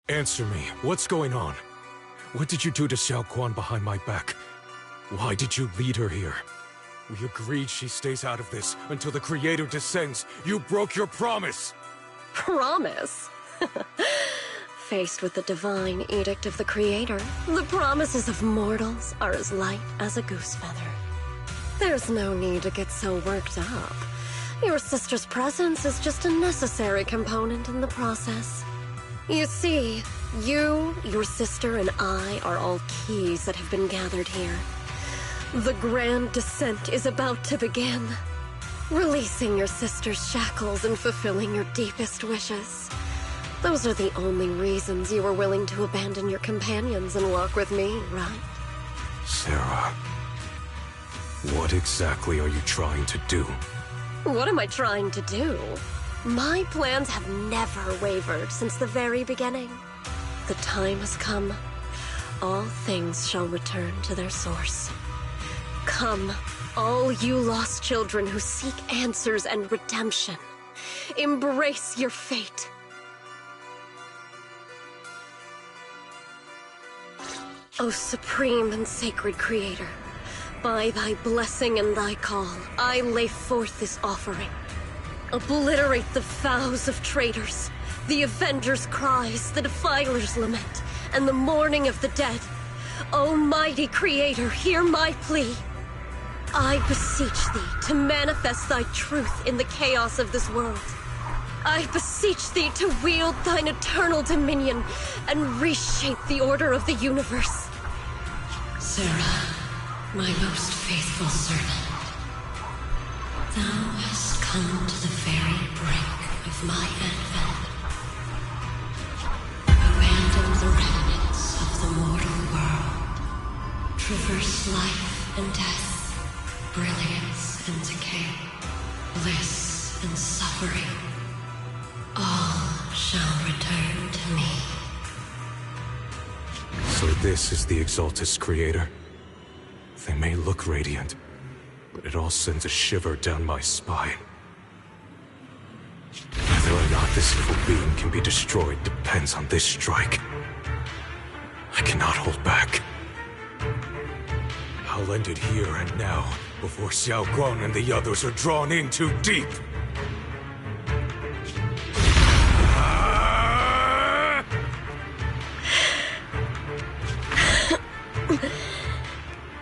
Answer me. What's going on? What did you do to Xiaoguang behind my back? Why did you lead her here? We agreed she stays out of this until the Creator descends. You broke your promise! Promise? Faced with the divine edict of the Creator, the promises of mortals are as light as a goose feather. There's no need to get so worked up. Your sister's presence is just a necessary component in the process. You see, you, your sister, and I are all keys that have been gathered here. The grand descent is about to begin. Releasing your sister's shackles and fulfilling your deepest wishes. Those are the only reasons you were willing to abandon your companions and walk with me, right? Sarah, what exactly are you trying to do? What am I trying to do? My plans have never wavered since the very beginning. The time has come. All things shall return to their source. Come, all you lost children who seek answers and redemption. Embrace your fate. O supreme and sacred Creator, by thy blessing and thy call, I lay forth this offering. Obliterate the vows of traitors, the avengers' cries, the defilers' lament, and the mourning of the dead. Almighty Creator, hear my plea. I beseech thee to manifest thy truth in the chaos of this world. I beseech thee to wield thine eternal dominion and reshape the order of the universe. Sarah, my most faithful servant, thou hast come to the very brink of my advent. Abandon the remnants of the mortal world. Traverse life and death, brilliance and decay, bliss and suffering. All shall return to me. So this is the Exaltus Creator. They may look radiant, but it all sends a shiver down my spine. Whether or not this evil being can be destroyed depends on this strike. I cannot hold back. I'll end it here and now, before Xiaoguang and the others are drawn in too deep.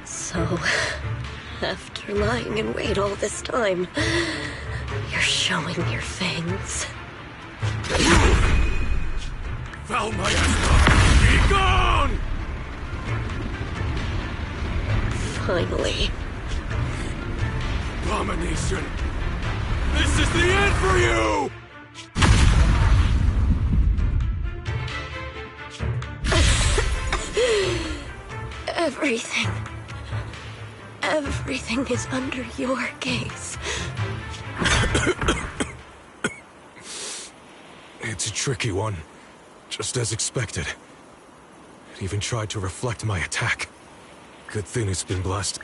So, after lying in wait all this time, you're showing your fangs. Foul Miasma! Be gone! Finally. Abomination! This is the end for you! Everything. Everything is under your gaze. It's a tricky one. Just as expected. It even tried to reflect my attack. Good thing it's been blessed.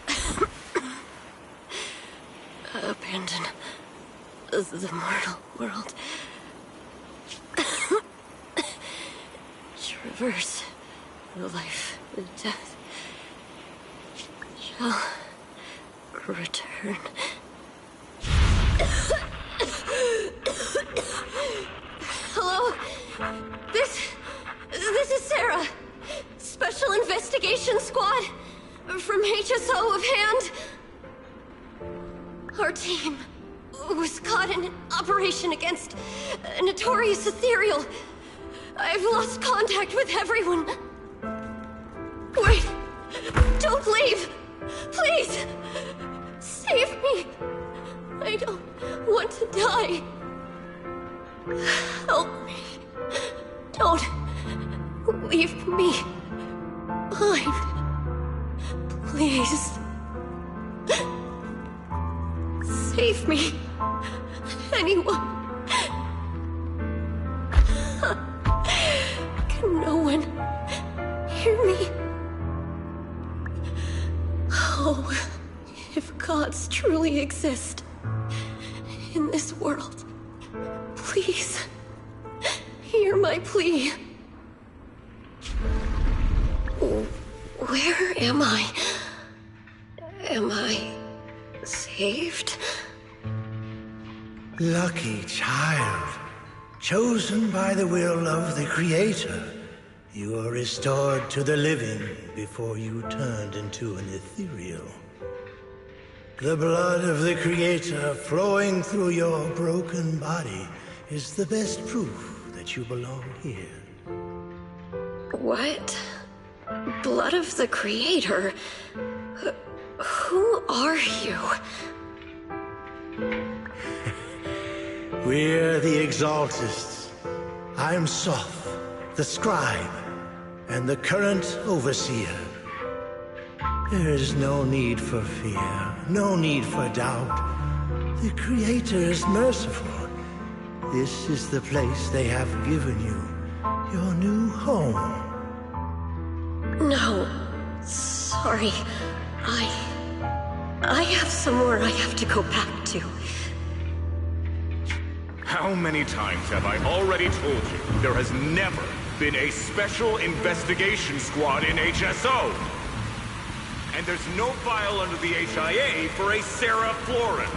Abandon the mortal world. Traverse life and death. Shall return. Hello? This is Sarah. Special Investigation Squad from HSO of Hand. Our team was caught in an operation against a notorious ethereal. I've lost contact with everyone. Wait! Don't leave! Please! Save me! I don't want to die. Help me. Don't leave me behind. Please. Save me. Anyone. Can no one hear me? Oh, if gods truly exist in this world, please hear my plea. Where am I? Am I saved? Lucky child, chosen by the will of the Creator, you were restored to the living before you turned into an ethereal. The blood of the Creator flowing through your broken body is the best proof that you belong here. What? Blood of the Creator? Who are you? We're the Exaltists. I'm Soph, the Scribe, and the current Overseer. There is no need for fear, no need for doubt. The Creator is merciful. This is the place they have given you, your new home. No, sorry. I have somewhere I have to go back to. How many times have I already told you there has never been a special investigation squad in HSO? And there's no file under the HIA for a Sarah Florin.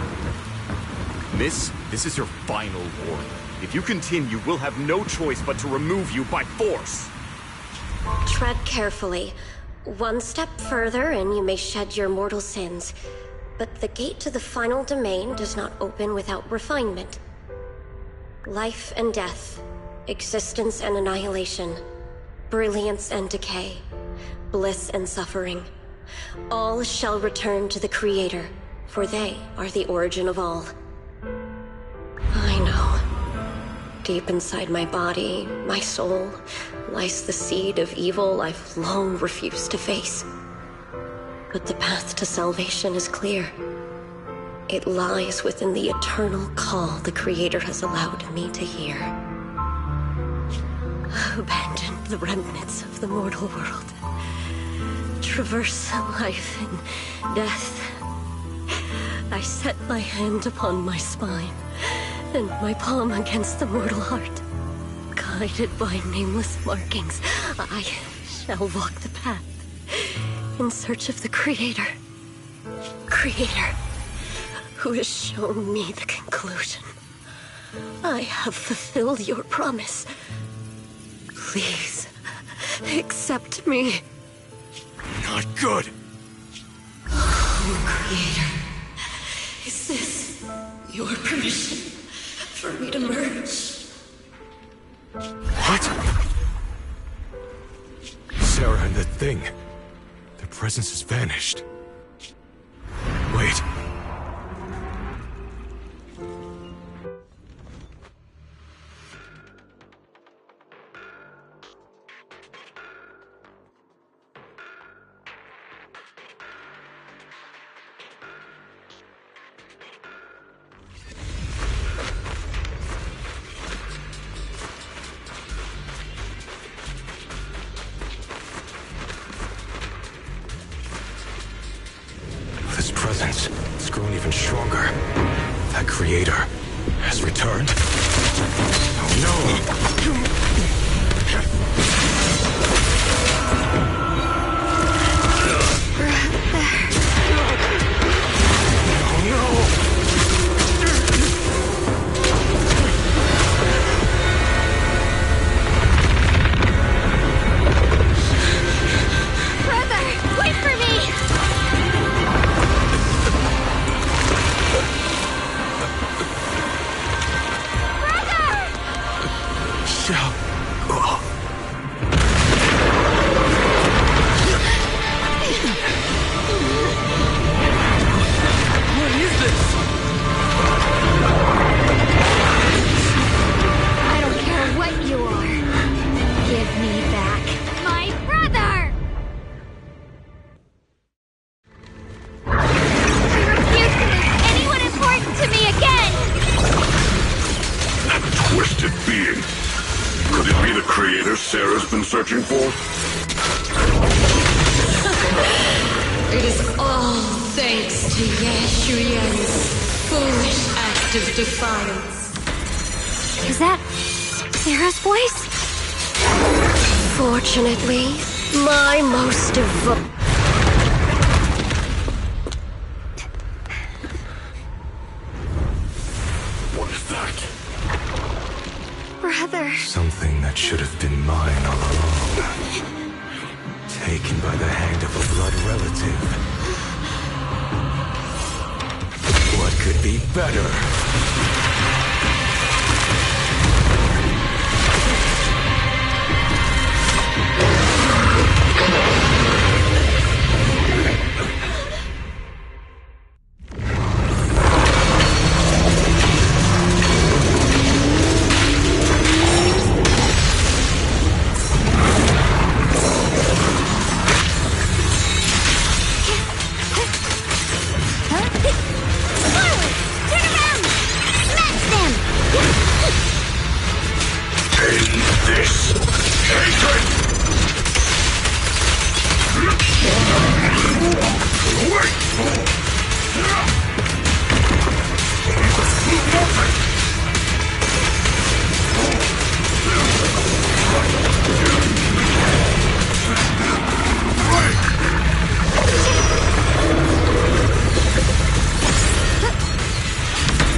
This is your final warning. If you continue, we'll have no choice but to remove you by force. Tread carefully. One step further and you may shed your mortal sins. But the gate to the final domain does not open without refinement. Life and death, existence and annihilation, brilliance and decay, bliss and suffering. All shall return to the Creator, for they are the origin of all. I know. Deep inside my body, my soul, lies the seed of evil I've long refused to face. But the path to salvation is clear. It lies within the eternal call the Creator has allowed me to hear. Abandon the remnants of the mortal world. Traverse life and death. I set my hand upon my spine, and my palm against the mortal heart. Guided by nameless markings, I shall walk the path in search of the Creator. Creator, who has shown me the conclusion. I have fulfilled your promise. Please, accept me. Not good. Oh, Creator. Is this your permission for me to merge? What? Sarah and the thing. Their presence has vanished. Wait. presence. It's grown even stronger. That creator has returned. Oh no! Oh no! Brother, wait for me! Xiao. What is this? I don't care what you are. Give me back my brother! I refuse to lose anyone important to me again! That twisted being. Could it be the creator Sarah's been searching for? It is all thanks to Yashuyan's foolish act of defiance. Is that Sarah's voice? Fortunately, my most devoted... What is that? Brother. Something that should have been mine all along. Taken by the hand of a blood relative. What could be better?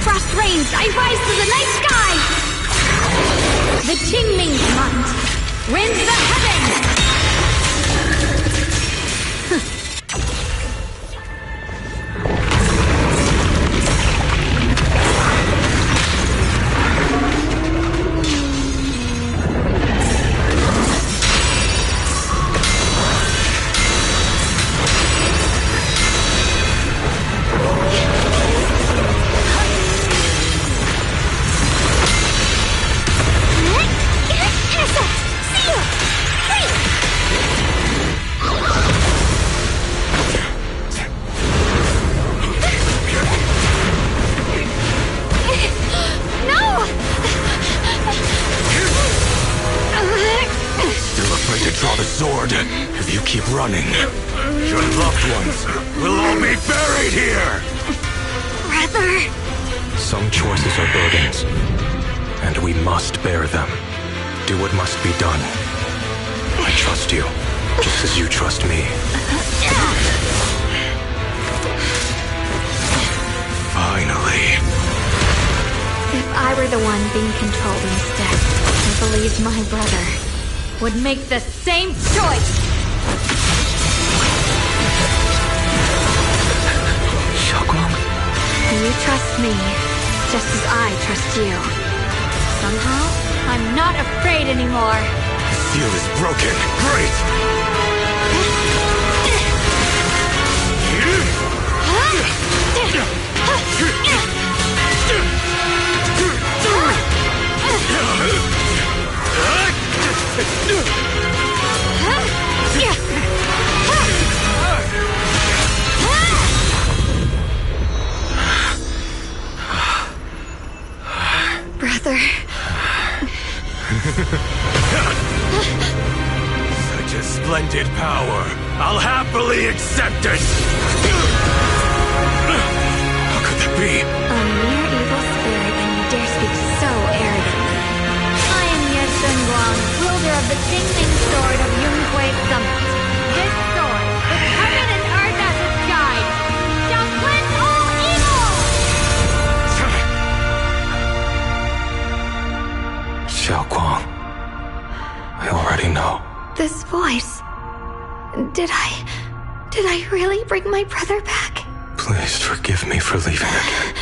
Frost rains, I rise to the night sky! The Qingming's might rends the heavens! If you keep running, your loved ones will all be buried here! Brother! Some choices are burdens, and we must bear them. Do what must be done. I trust you, just as you trust me. Finally. If I were the one being controlled instead, I believe my brother would make the same choice! Xiaoguang? You trust me, just as I trust you. Somehow, I'm not afraid anymore. The seal is broken. Great! Brother. Such a splendid power. I'll happily accept it! be? A mere evil spirit, and you dare speak so arrogantly. I am Ye Guang, wielder of the Qingming Sword of Yunhui Summit. This sword, with heaven and earth as its guide, shall cleanse all evil! Xiaoguang, I already know. This voice... Did I really bring my brother back? Please forgive me for leaving again.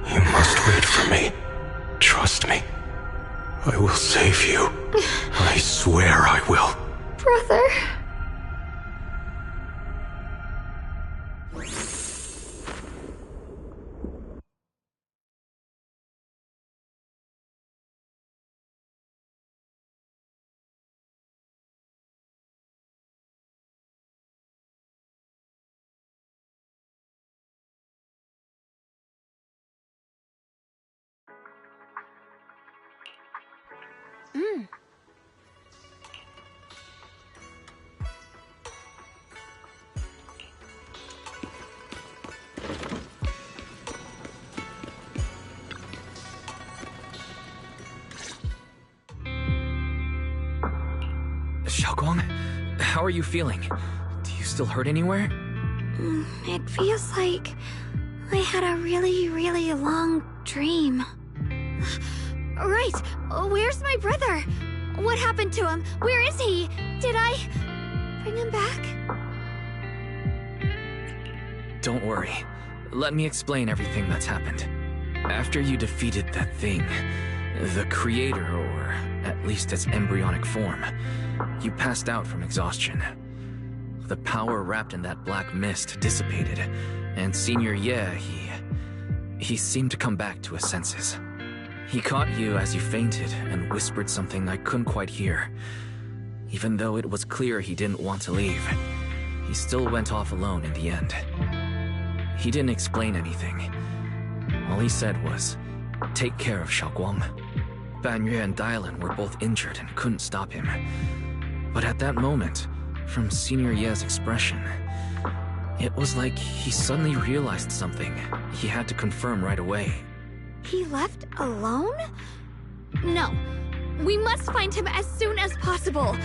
You must wait for me. Trust me. I will save you. I swear I will. Brother... Xiaoguang, how are you feeling? Do you still hurt anywhere? It feels like I had a really, really long dream. Right! Where's my brother? What happened to him? Where is he? Did I bring him back? Don't worry. Let me explain everything that's happened. After you defeated that thing, the creator, or at least its embryonic form, you passed out from exhaustion. The power wrapped in that black mist dissipated, and Senior Ye, he seemed to come back to his senses. He caught you as you fainted and whispered something I couldn't quite hear. Even though it was clear he didn't want to leave, he still went off alone in the end. He didn't explain anything. All he said was, "Take care of Xiaoguang." Banyue and Dylan were both injured and couldn't stop him. But at that moment, from Senior Ye's expression, it was like he suddenly realized something he had to confirm right away. He left alone? No. We must find him as soon as possible.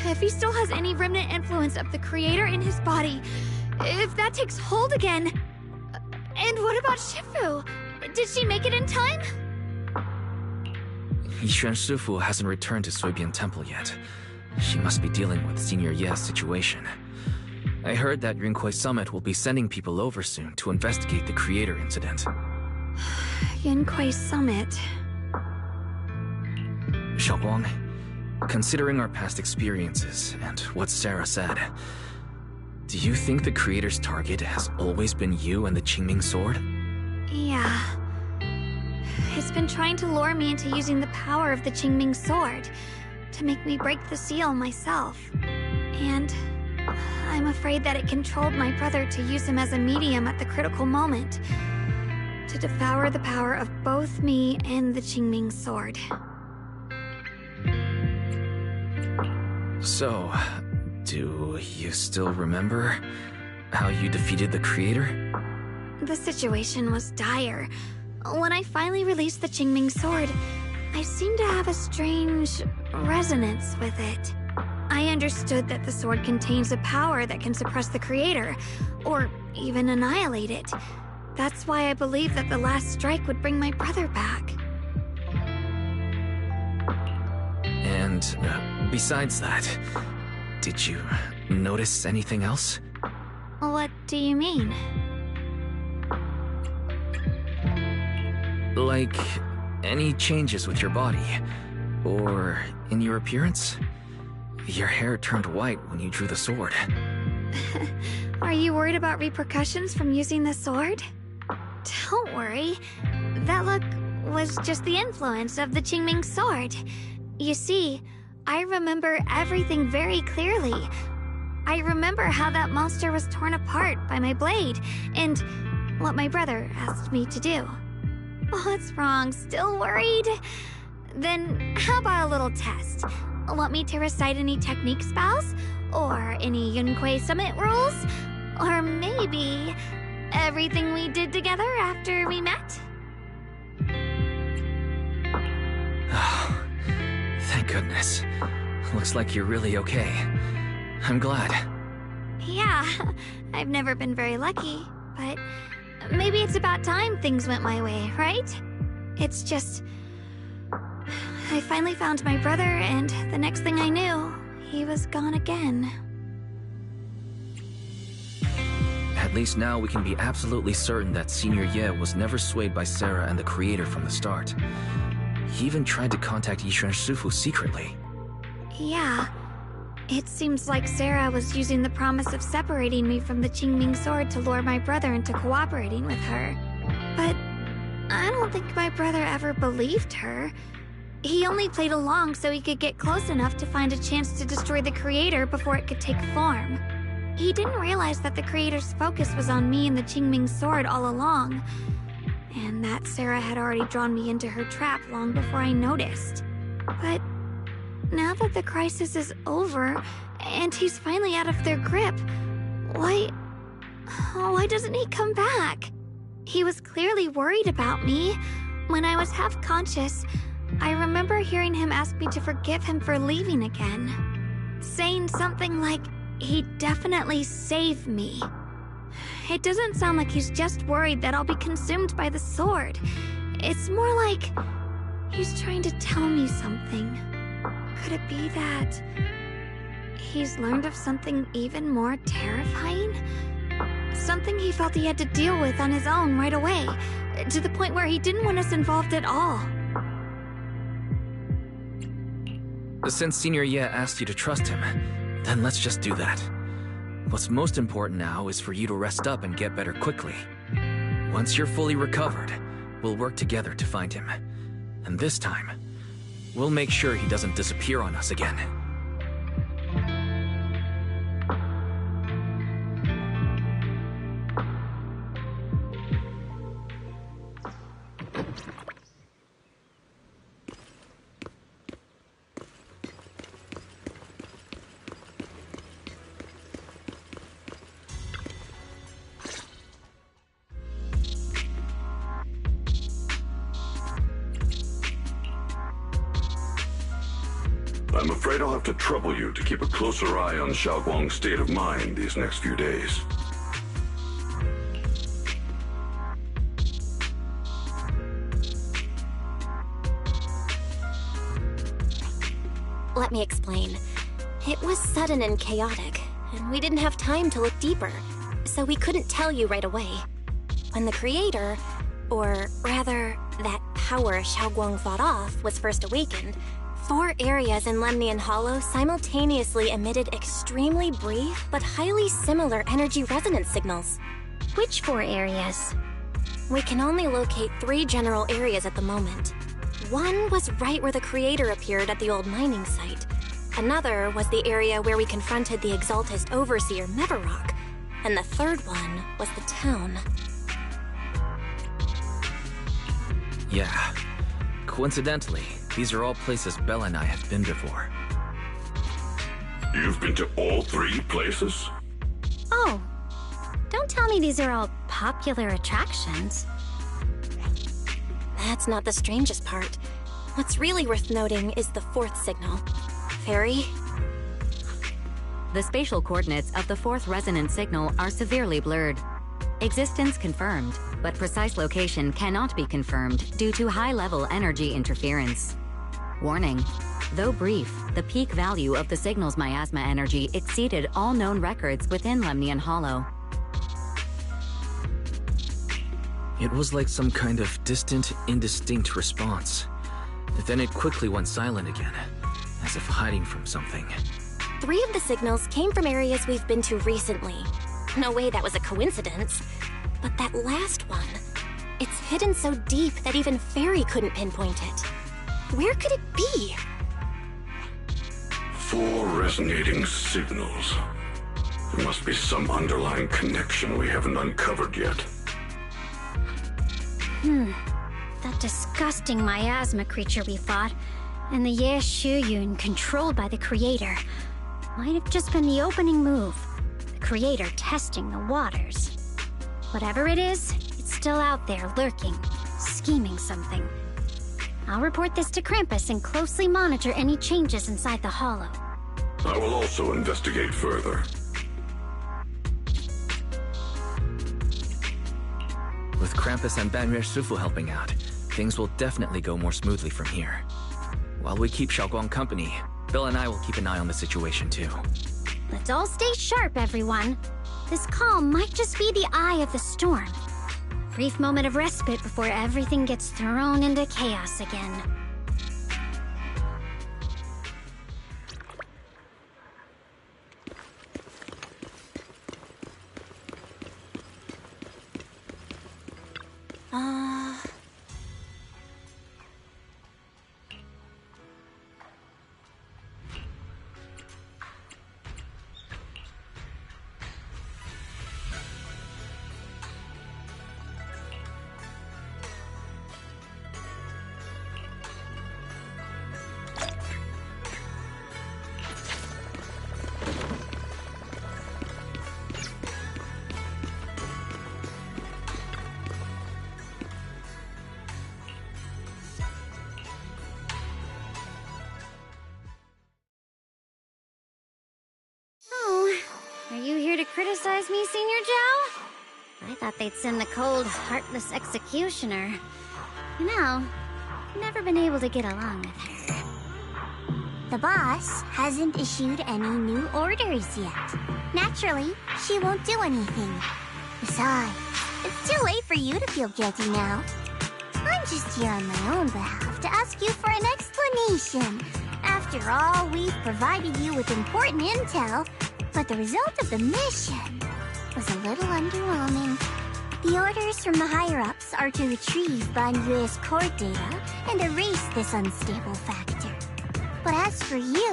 If he still has any remnant influence of the Creator in his body, if that takes hold again... And what about Shifu? Did she make it in time? Yixuan Shifu hasn't returned to Suibian Temple yet. She must be dealing with Senior Ye's situation. I heard that Yunhui Summit will be sending people over soon to investigate the Creator incident. Yunhui Summit... Xiaoguang, considering our past experiences and what Sarah said, do you think the Creator's target has always been you and the Qingming Sword? Yeah. It's been trying to lure me into using the power of the Qingming Sword to make me break the seal myself. And I'm afraid that it controlled my brother to use him as a medium at the critical moment, to devour the power of both me and the Qingming Sword. So, do you still remember how you defeated the Creator? The situation was dire. When I finally released the Qingming Sword, I seemed to have a strange resonance with it. I understood that the sword contains a power that can suppress the Creator, or even annihilate it. That's why I believed that the last strike would bring my brother back. And besides that, did you notice anything else? What do you mean? Like, any changes with your body? Or in your appearance? Your hair turned white when you drew the sword. Are you worried about repercussions from using the sword? Don't worry. That look was just the influence of the Qingming Sword. You see, I remember everything very clearly. I remember how that monster was torn apart by my blade, and what my brother asked me to do. What's wrong? Still worried? Then how about a little test? Want me to recite any technique spells? Or any Yunhui Summit rules? Or maybe everything we did together after we met? Oh, thank goodness. Looks like you're really okay. I'm glad. Yeah, I've never been very lucky, but maybe it's about time things went my way, right? It's just... I finally found my brother, and the next thing I knew, he was gone again. At least now we can be absolutely certain that Senior Ye was never swayed by Sarah and the Creator from the start. He even tried to contact Yishuan Shifu secretly. Yeah. It seems like Sarah was using the promise of separating me from the Qingming sword to lure my brother into cooperating with her. But I don't think my brother ever believed her. He only played along so he could get close enough to find a chance to destroy the Creator before it could take form. He didn't realize that the Creator's focus was on me and the Qingming sword all along, and that Sarah had already drawn me into her trap long before I noticed. But now that the crisis is over, and he's finally out of their grip, why doesn't he come back? He was clearly worried about me. When I was half conscious, I remember hearing him ask me to forgive him for leaving again, saying something like, he'd definitely save me. It doesn't sound like he's just worried that I'll be consumed by the sword. It's more like he's trying to tell me something. Could it be that he's learned of something even more terrifying? Something he felt he had to deal with on his own right away, to the point where he didn't want us involved at all. Since Senior Ye asked you to trust him, then let's just do that. What's most important now is for you to rest up and get better quickly. Once you're fully recovered, we'll work together to find him. And this time, we'll make sure he doesn't disappear on us again. I'm afraid I'll have to trouble you to keep a closer eye on Xiaoguang's state of mind these next few days. Let me explain. It was sudden and chaotic, and we didn't have time to look deeper, so we couldn't tell you right away. When the Creator, or rather, that power Xiaoguang fought off, was first awakened, 4 areas in Lemnian Hollow simultaneously emitted extremely brief but highly similar energy resonance signals. Which 4 areas? We can only locate 3 general areas at the moment. One was right where the Creator appeared at the old mining site. Another was the area where we confronted the Exaltist Overseer Mevarok. And the third one was the town. Yeah. Coincidentally, these are all places Bella and I have been before. You've been to all 3 places? Oh. Don't tell me these are all popular attractions. That's not the strangest part. What's really worth noting is the 4th signal. Fairy? The spatial coordinates of the 4th resonance signal are severely blurred. Existence confirmed, but precise location cannot be confirmed due to high-level energy interference. Warning. Though brief, the peak value of the signal's miasma energy exceeded all known records within Lemnian Hollow. It was like some kind of distant, indistinct response. Then it quickly went silent again, as if hiding from something. 3 of the signals came from areas we've been to recently. No way that was a coincidence. But that last one, it's hidden so deep that even Fairy couldn't pinpoint it. Where could it be? 4 resonating signals. There must be some underlying connection we haven't uncovered yet. That disgusting miasma creature we fought, and the Ye Shuyun controlled by the Creator, might have just been the opening move. The Creator testing the waters. Whatever it is, it's still out there, lurking, scheming something. I'll report this to Krampus and closely monitor any changes inside the hollow. I will also investigate further. With Krampus and Banyu Shifu helping out, things will definitely go more smoothly from here. While we keep Xiaoguang company, Bill and I will keep an eye on the situation too. Let's all stay sharp, everyone. This calm might just be the eye of the storm. Brief moment of respite before everything gets thrown into chaos again. Are you here to criticize me, Senior Joe? I thought they'd send the cold, heartless executioner. You know, never been able to get along with her. The boss hasn't issued any new orders yet. Naturally, she won't do anything. Besides, it's too late for you to feel guilty now. I'm just here on my own behalf to ask you for an explanation. After all, we've provided you with important intel, but the result of the mission was a little underwhelming. The orders from the higher-ups are to retrieve Banyue's core data and erase this unstable factor. But as for you,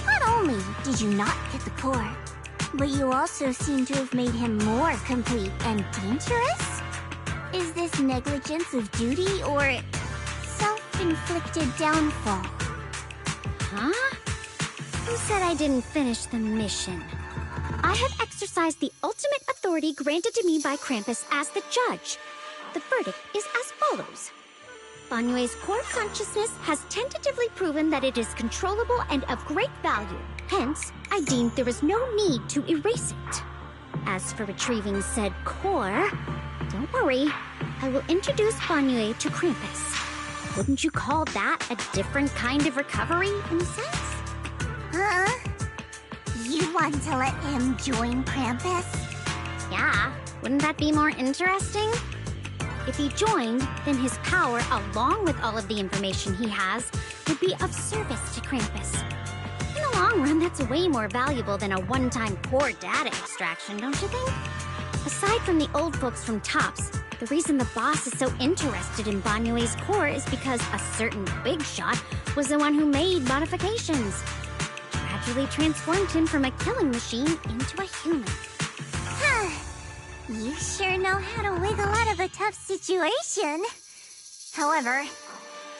not only did you not get the core, but you also seem to have made him more complete and dangerous? Is this negligence of duty or self-inflicted downfall? Huh? Who said I didn't finish the mission? I have exercised the ultimate authority granted to me by Krampus as the judge. The verdict is as follows. Banyue's core consciousness has tentatively proven that it is controllable and of great value. Hence, I deemed there is no need to erase it. As for retrieving said core, don't worry. I will introduce Banyue to Krampus. Wouldn't you call that a different kind of recovery, in a sense? Huh? You want to let him join Krampus? Yeah, wouldn't that be more interesting? If he joined, then his power, along with all of the information he has, would be of service to Krampus. In the long run, that's way more valuable than a one-time core data extraction, don't you think? Aside from the old folks from TOPS, the reason the boss is so interested in Banyue's core is because a certain big shot was the one who made modifications. Gradually transformed him from a killing machine into a human. You sure know how to wiggle out of a tough situation. However,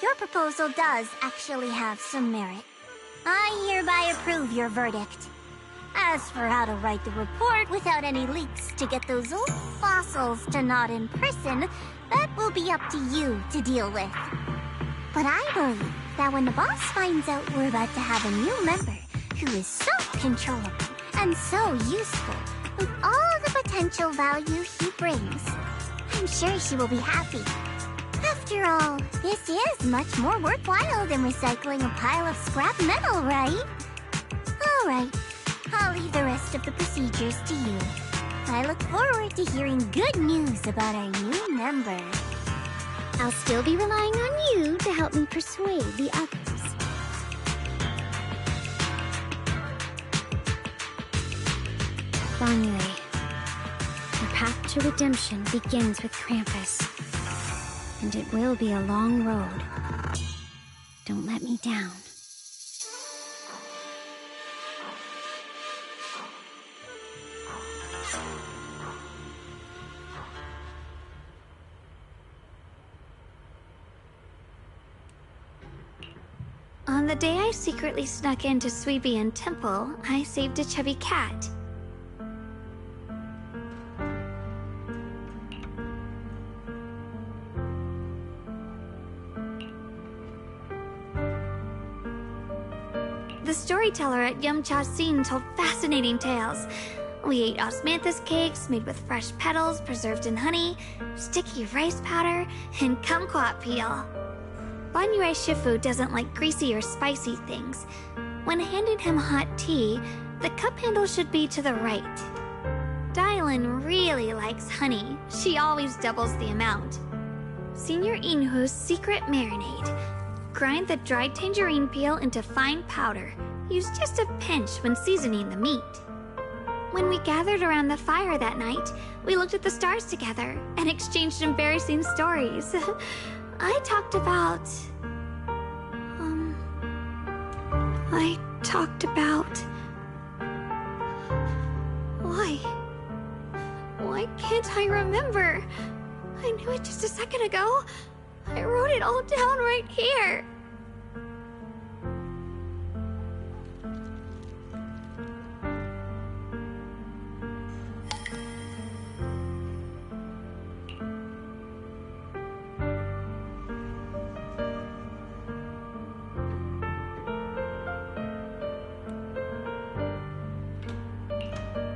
your proposal does actually have some merit. I hereby approve your verdict. As for how to write the report without any leaks to get those old fossils to not in person, that will be up to you to deal with. But I believe that when the boss finds out we're about to have a new member who is so controllable and so useful, with all the potential value he brings, I'm sure she will be happy. After all, this is much more worthwhile than recycling a pile of scrap metal, right? Alright, I'll leave the rest of the procedures to you. I look forward to hearing good news about our new member. I'll still be relying on you to help me persuade the others. Banyue, your path to redemption begins with Krampus. And it will be a long road. Don't let me down. On the day I secretly snuck into Suibian Temple, I saved a chubby cat. storyteller at Yumcha Scene told fascinating tales. We ate osmanthus cakes made with fresh petals preserved in honey, sticky rice powder, and kumquat peel. Banyue Shifu doesn't like greasy or spicy things. When handing him hot tea, the cup handle should be to the right. Dylan really likes honey. She always doubles the amount. Senior Inhu's secret marinade. Grind the dried tangerine peel into fine powder. Use just a pinch when seasoning the meat. When we gathered around the fire that night, we looked at the stars together and exchanged embarrassing stories. I talked about... Why can't I remember? I knew it just a second ago. I wrote it all down right here.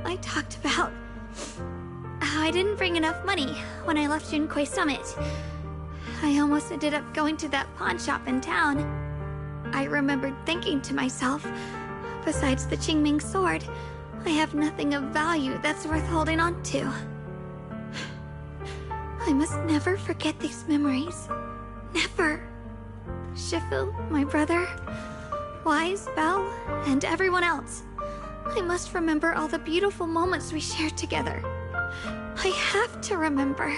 I talked about how I didn't bring enough money when I left Junkoi Summit. I almost ended up going to that pawn shop in town. I remembered thinking to myself, besides the Qingming sword, I have nothing of value that's worth holding on to. I must never forget these memories. Never. Shifu, my brother, Wise, Belle, and everyone else. I must remember all the beautiful moments we shared together. I have to remember.